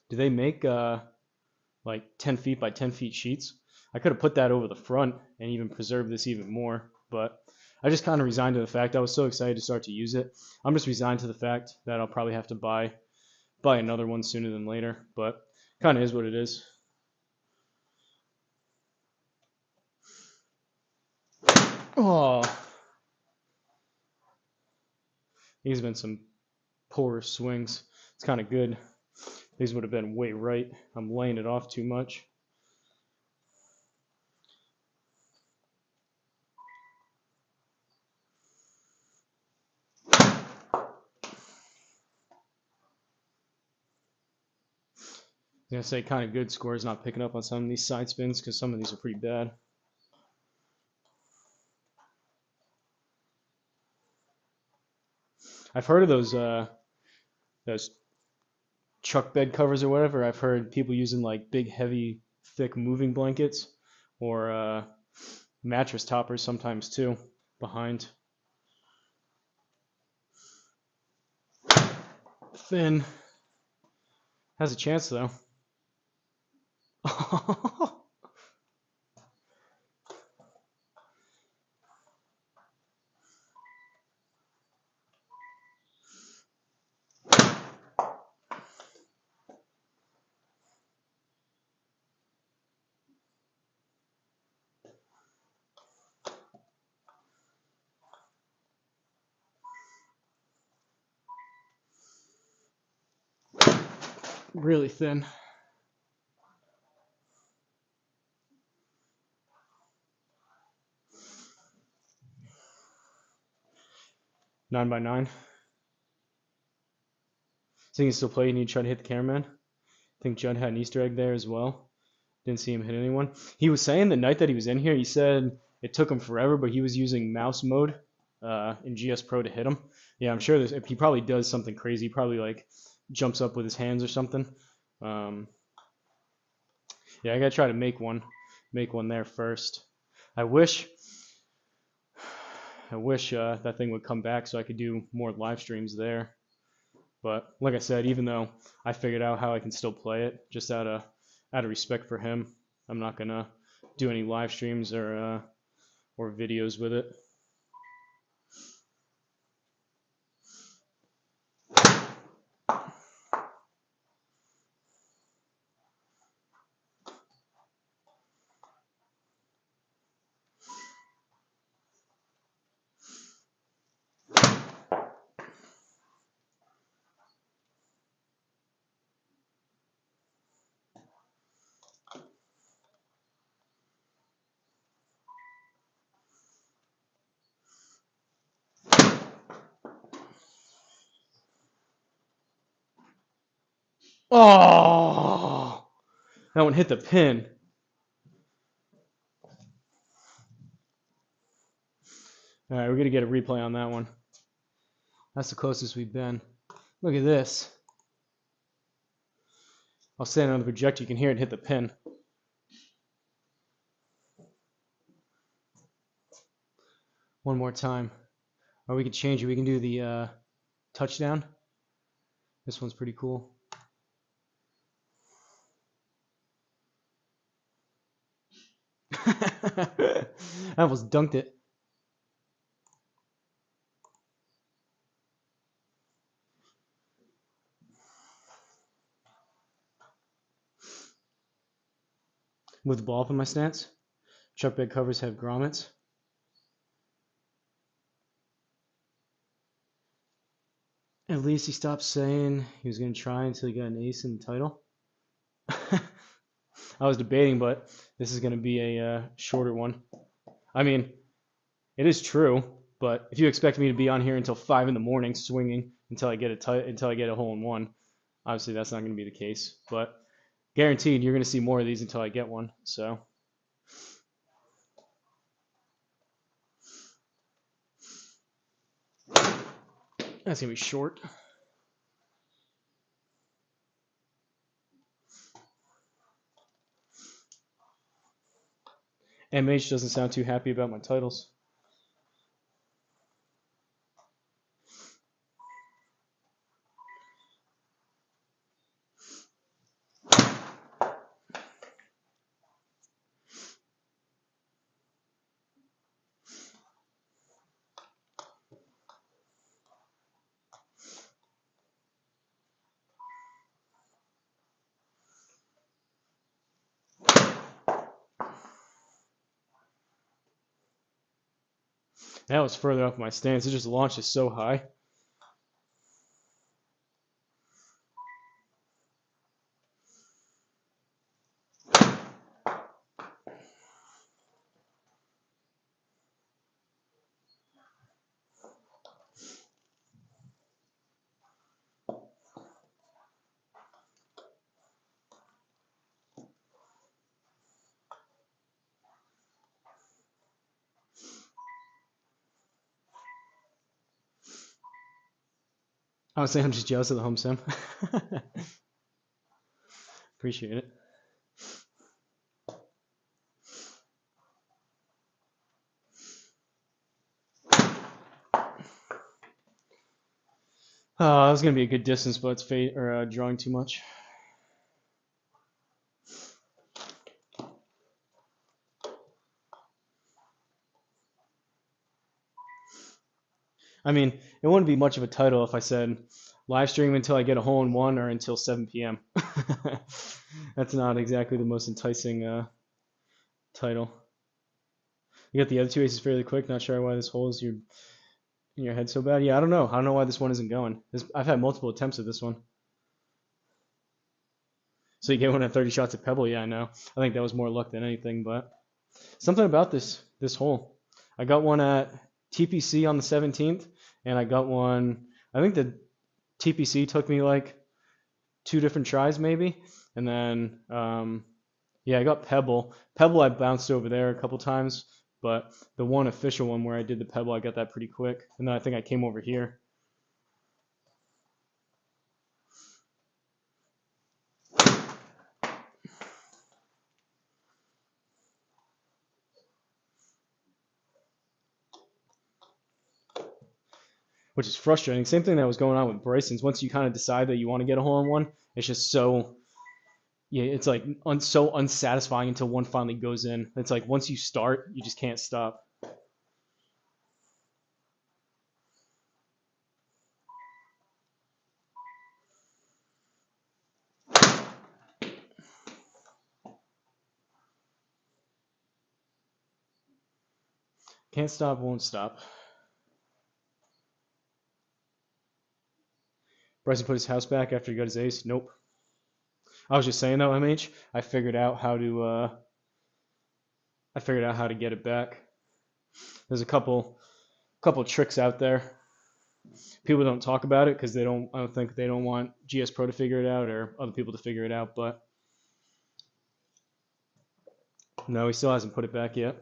Do they make like 10 feet by 10 feet sheets? I could have put that over the front and even preserved this even more, but I just kind of resigned to the fact. I was so excited to start to use it. I'm just resigned to the fact that I'll probably have to buy another one sooner than later, but kind of is what it is. Oh, these have been some poor swings. It's kind of good These would have been way right. I'm laying it off too much. I was gonna say kind of good scores not picking up on some of these side spins because some of these are pretty bad. I've heard of those truck bed covers or whatever. I've heard people using like big, heavy, thick moving blankets or mattress toppers sometimes too behind. Thin has a chance though. Really thin. Nine by nine. So you can still play. You need to try to hit the cameraman. I think Judd had an Easter egg there as well. Didn't see him hit anyone. He was saying the night that he was in here, he said it took him forever, but he was using mouse mode in GS Pro to hit him. Yeah, I'm sure if he probably does something crazy, he probably like jumps up with his hands or something. Yeah, I gotta try to make one there first. I wish that thing would come back so I could do more live streams there. But like I said, even though I figured out how I can still play it, just out of respect for him, I'm not gonna do any live streams or videos with it. Oh, that one hit the pin. All right, we're gonna get a replay on that one. That's the closest we've been. Look at this. I'll stand on the projector. You can hear it hit the pin. One more time. Or we can change it. We can do the touchdown. This one's pretty cool. I almost dunked it. With the ball up in my stance. Truck bed covers have grommets. At least he stopped saying he was going to try until he got an ace in the title. I was debating, but this is going to be a shorter one. I mean, it is true, but if you expect me to be on here until 5 in the morning swinging until I get a hole in one, obviously that's not going to be the case. But guaranteed, you're going to see more of these until I get one. So that's going to be short. MH doesn't sound too happy about my titles. That was further up my stance. It just launches so high. I would say I'm just jealous of the home sim. Appreciate it. That was gonna be a good distance, but it's drawing too much. I mean, it wouldn't be much of a title if I said live stream until I get a hole in one or until 7 p.m. That's not exactly the most enticing title. You got the other two aces fairly quick. Not sure why this hole is in your head so bad. Yeah, I don't know. I don't know why this one isn't going. I've had multiple attempts at this one. So you get one at 30 shots at Pebble. Yeah, I know. I think that was more luck than anything, but something about this hole. I got one at TPC on the 17th, and I got one. I think the TPC took me like 2 different tries maybe, and then yeah, I got Pebble. Pebble I bounced over there a couple times, but the one official one where I did the Pebble, I got that pretty quick, and then I think I came over here. Which is frustrating. Same thing that was going on with Bryson's. Once you kind of decide that you want to get a hole in one, it's just so yeah, it's like so unsatisfying until one finally goes in. It's like once you start, you just can't stop. Can't stop, won't stop. Bryson put his house back after he got his ace. Nope. I was just saying though, MH. I figured out how to get it back. There's a couple tricks out there. People don't talk about it because I don't think they don't want GS Pro to figure it out or other people to figure it out. But no, he still hasn't put it back yet,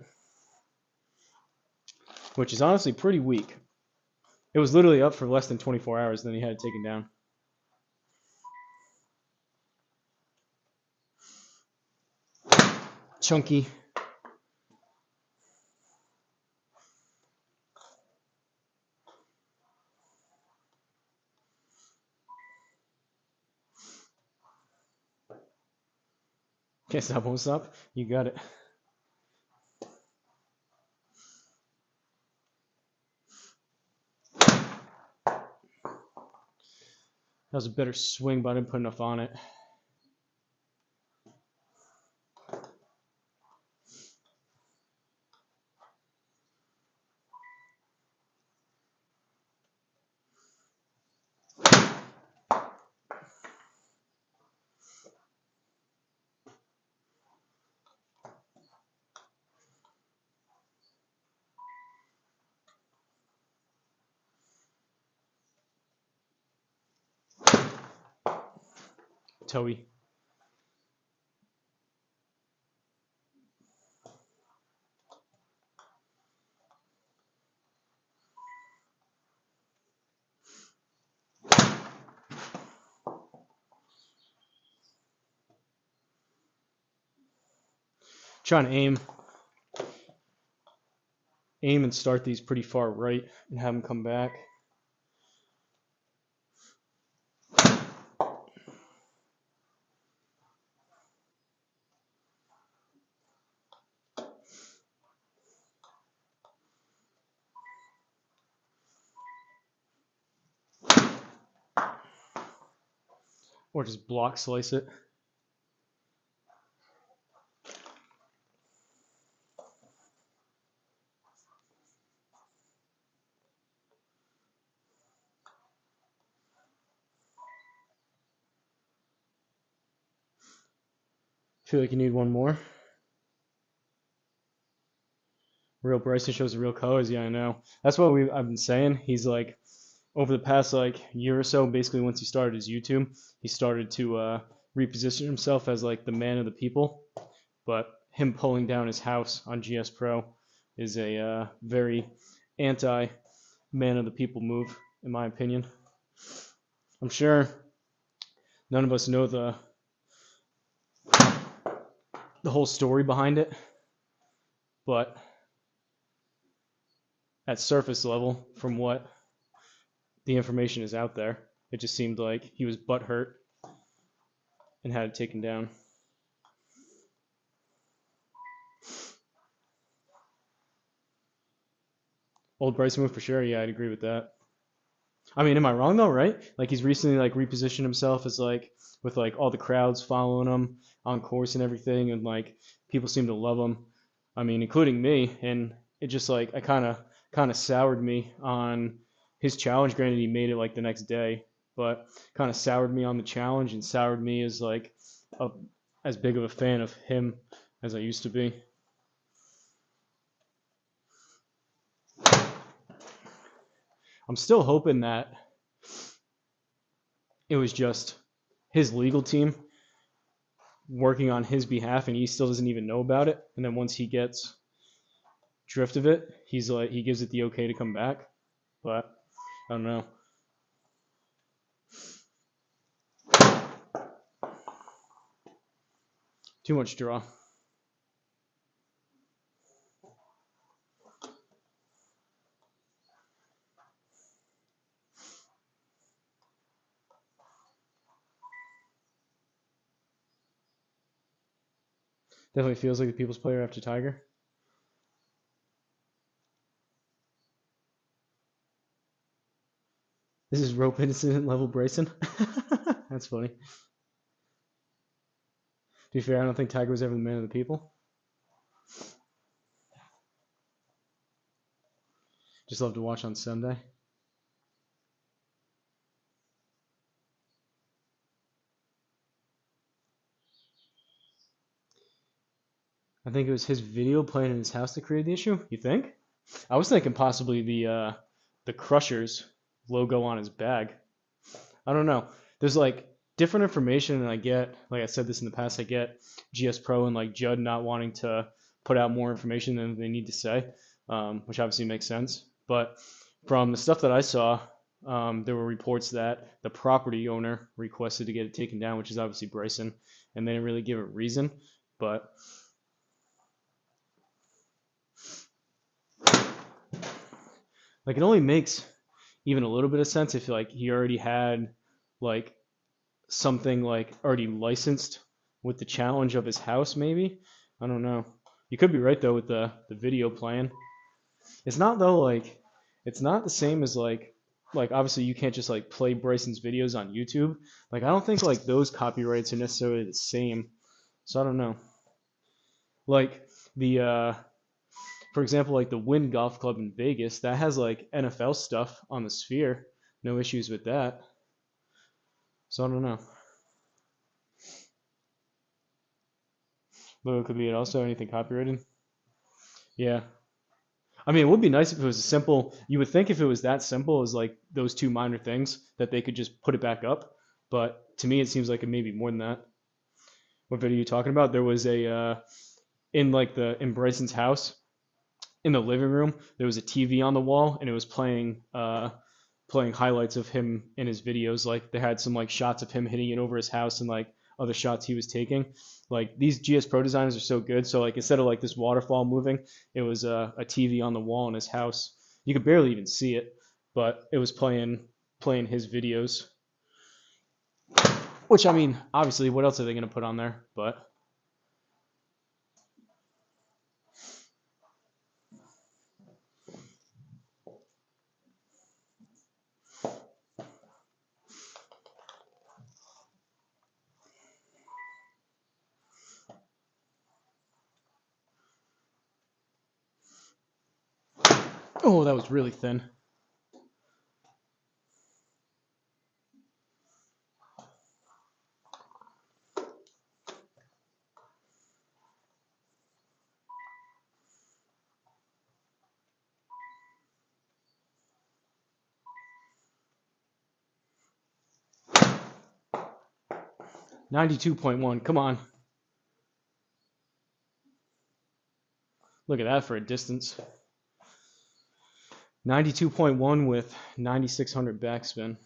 which is honestly pretty weak. It was literally up for less than 24 hours, then he had it taken down. Chunky. Can't stop, won't stop. You got it. That was a better swing, but I didn't put enough on it. Toey. Trying to aim and start these pretty far right and have them come back. Or just block slice it. Feel like you need one more. Real Bryson shows the real colors. Yeah, I know. That's what I've been saying. He's like, over the past like year or so, basically once he started his YouTube, he started to reposition himself as like the man of the people. But him pulling down his house on GS Pro is a very anti man of the people move, in my opinion. I'm sure none of us know the whole story behind it, but at surface level, from what the information is out there, it just seemed like he was butthurt and had it taken down. Old Bryson move for sure. Yeah, I'd agree with that. I mean, am I wrong though? Right? Like he's recently like repositioned himself as like with like all the crowds following him on course and everything, and like people seem to love him. I mean, including me, and it just like I kind of soured me on his challenge. Granted, he made it like the next day, but kind of soured me on the challenge and soured me as like a, as big of a fan of him as I used to be. I'm still hoping that it was just his legal team working on his behalf and he still doesn't even know about it. And then once he gets drift of it, he's like he gives it the okay to come back. But I don't know. Too much draw. Definitely feels like the people's player after Tiger. This is rope incident level Bryson. That's funny. To be fair, I don't think Tiger was ever the man of the people. Just love to watch on Sunday. I think it was his video playing in his house that created the issue. You think? I was thinking possibly the Crushers logo on his bag. I don't know. There's like different information, and I get, like I said this in the past, I get GS Pro and like Judd not wanting to put out more information than they need to say, which obviously makes sense. But from the stuff that I saw, there were reports that the property owner requested to get it taken down, which is obviously Bryson, and they didn't really give a reason. But like it only makes even a little bit of sense if like he already had like something like already licensed with the challenge of his house, maybe. I don't know. You could be right though with the video playing. It's not though like it's not the same as like obviously you can't just like play Bryson's videos on YouTube. Like I don't think like those copyrights are necessarily the same. So I don't know. Like the for example like the Wynn Golf Club in Vegas that has like NFL stuff on the Sphere. No issues with that. So I don't know. But it could be it also anything copyrighted. Yeah. I mean, it would be nice if it was a simple. You would think if it was that simple as like those two minor things that they could just put it back up. But to me, it seems like it may be more than that. What video are you talking about? There was a in like the in Bryson's house in the living room. There was a TV on the wall, and it was playing highlights of him in his videos. Like they had some like shots of him hitting it over his house and like other shots he was taking. Like these GS Pro designers are so good. So like instead of like this waterfall moving, it was a TV on the wall in his house. You could barely even see it, but it was playing his videos. Which I mean, obviously, what else are they gonna put on there? But oh, that was really thin. $92.1. Come on. Look at that for a distance. 92.1 with 9600 backspin.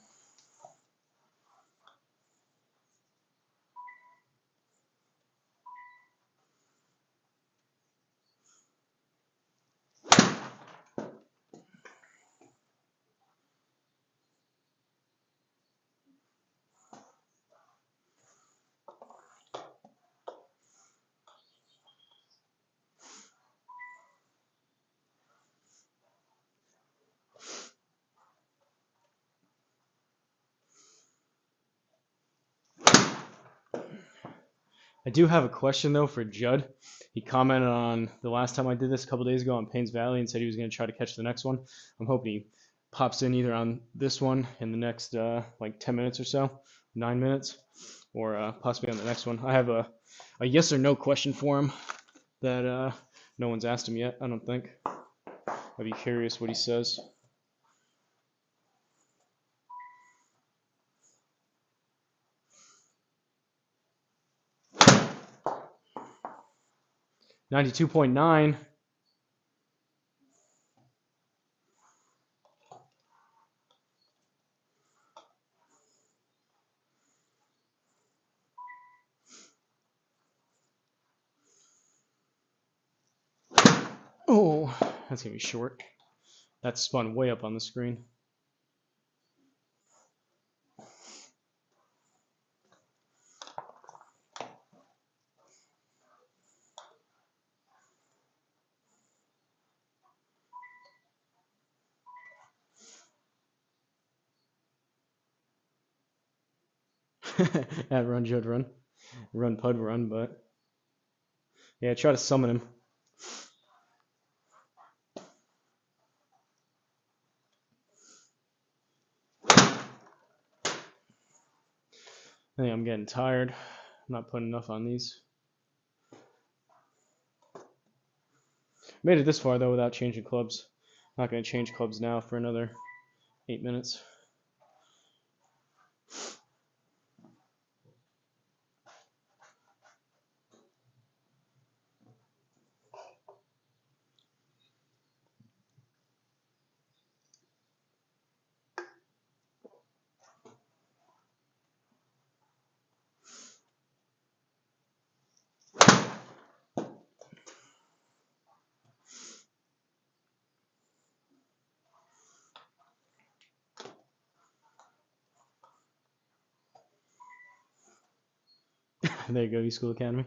I do have a question though for Judd. He commented on the last time I did this a couple days ago on Payne's Valley and said he was going to try to catch the next one. I'm hoping he pops in either on this one in the next like 10 minutes or so, 9 minutes, or possibly on the next one. I have a yes or no question for him that no one's asked him yet, I don't think. I'd be curious what he says. $92.9. Oh, that's gonna be short. That spun way up on the screen. At run, Judd, run. Run, Pud, run, but yeah, try to summon him. I think I'm getting tired. I'm not putting enough on these. Made it this far though without changing clubs. Not going to change clubs now for another 8 minutes. There you go, E-School Academy.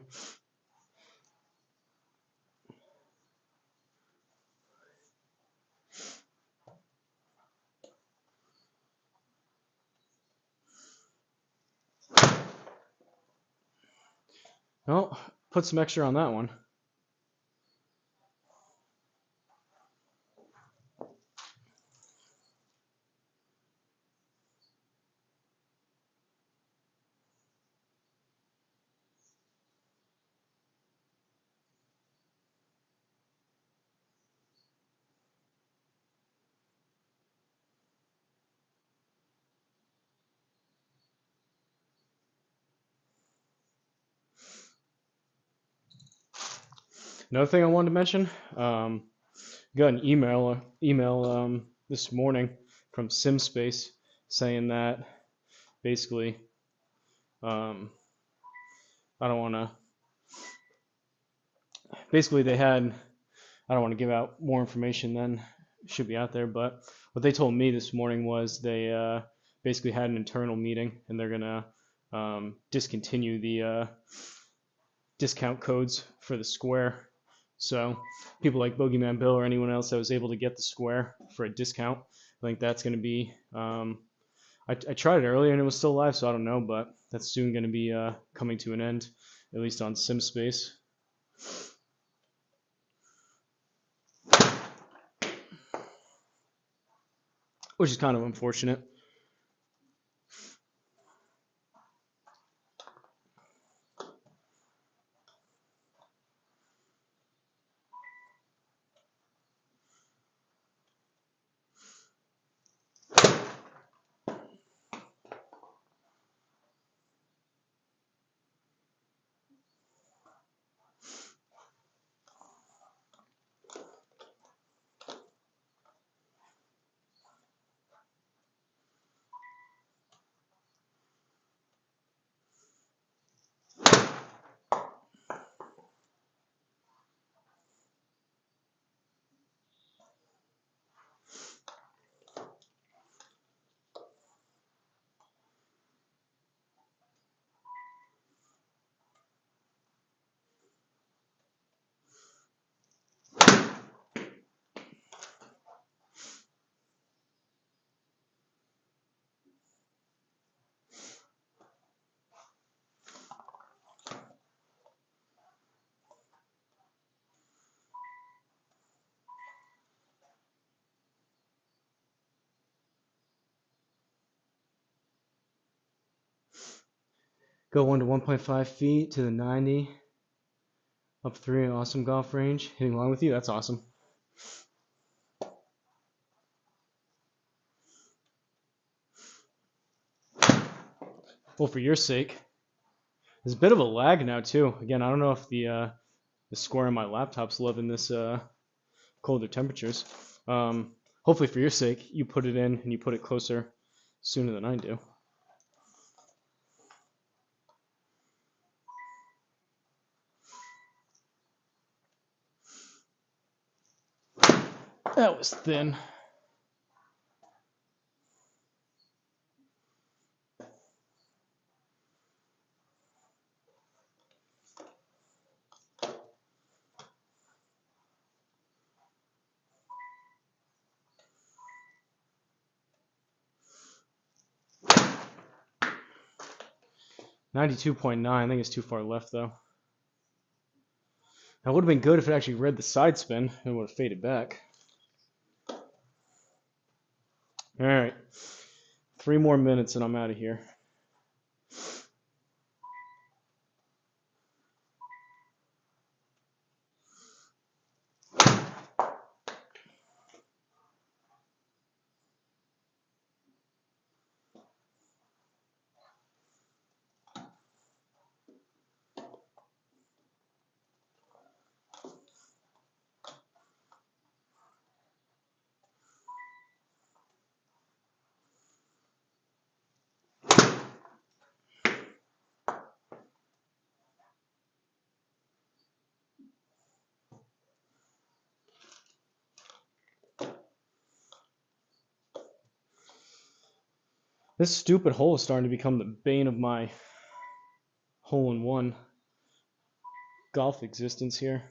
Well, put some extra on that one. Another thing I wanted to mention, got an email this morning from SimSpace saying that basically I don't want to. Basically, they had. I don't want to give out more information than should be out there, but what they told me this morning was they basically had an internal meeting and they're gonna discontinue the discount codes for the Square. So people like Boogeyman Bill or anyone else that was able to get the Square for a discount, I think that's going to be. I tried it earlier and it was still live, so I don't know, but that's soon going to be coming to an end, at least on SimSpace. Which is kind of unfortunate. Go 1 to 1.5 feet to the 90. Up 3, awesome golf range. Hitting along with you, that's awesome. Well, for your sake. There's a bit of a lag now too. Again, I don't know if the score on my laptop's loving this colder temperatures. Hopefully for your sake, you put it in and you put it closer sooner than I do. That was thin. .9. I think it's too far left though. That would have been good if it actually read the side spin and would have faded back. All right, 3 more minutes and I'm out of here. This stupid hole is starting to become the bane of my hole-in-one golf existence here.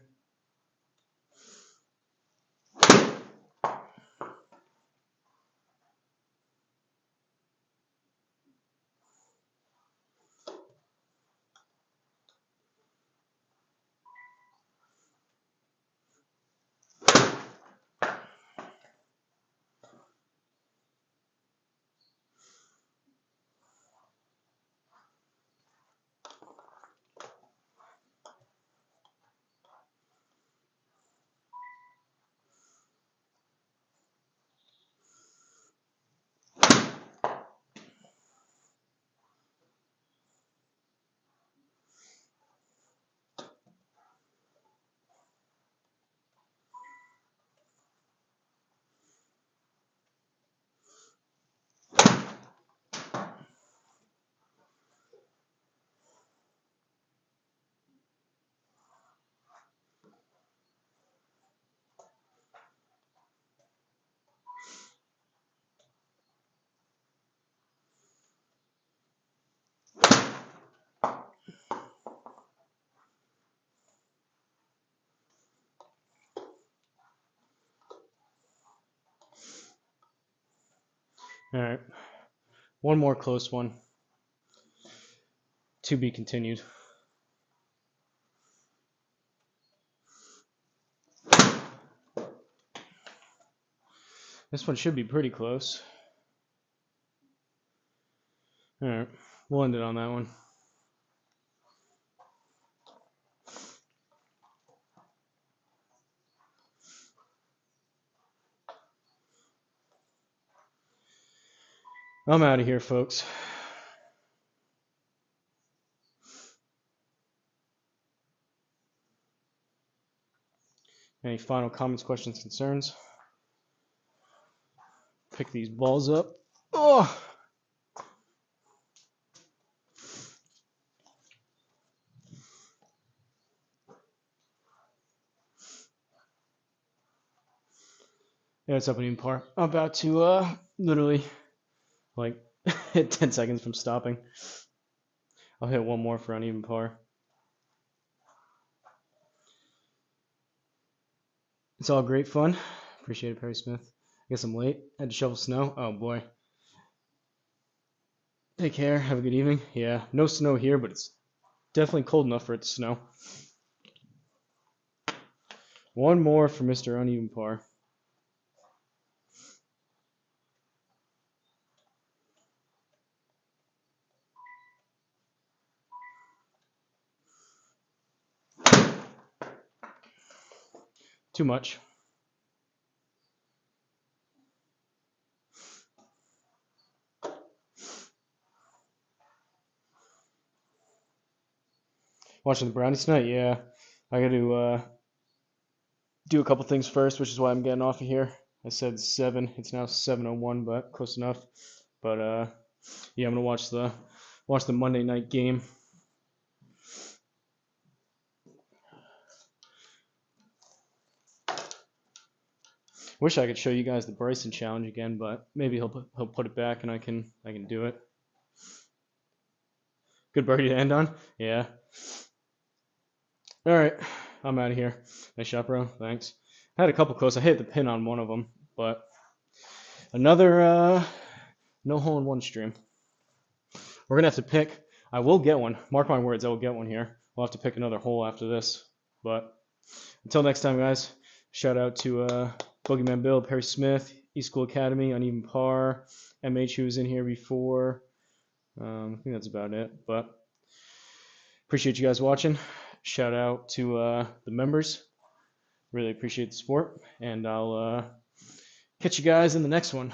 All right, one more close one. To be continued. This one should be pretty close. All right, we'll end it on that one. I'm out of here, folks. Any final comments, questions, concerns? Pick these balls up. Oh! Yeah, it's up an even par. I'm about to literally like hit 10 seconds from stopping. I'll hit one more for uneven par. It's all great fun. Appreciate it, Perry Smith. I guess I'm late. Had to shovel snow. Oh boy. Take care. Have a good evening. Yeah, no snow here, but it's definitely cold enough for it to snow. One more for Mr. Uneven Par. too much. Watching the Brownies tonight? Yeah. I got to do a couple things first, which is why I'm getting off of here. I said 7. It's now 7:01, but close enough. But yeah, I'm gonna watch the Monday night game. Wish I could show you guys the Bryson challenge again, but maybe he'll put it back and I can do it. Good birdie to end on. Yeah. All right, I'm out of here. Nice shot, bro. Thanks. I had a couple close. I hit the pin on one of them, but another no hole in one stream. We're gonna have to pick. I will get one. Mark my words, I will get one here. We'll have to pick another hole after this. But until next time, guys. Shout out to Boogeyman Bill, Perry Smith, East School Academy, Uneven Par, MH who was in here before. I think that's about it. But appreciate you guys watching. Shout out to the members. Really appreciate the support. And I'll catch you guys in the next one.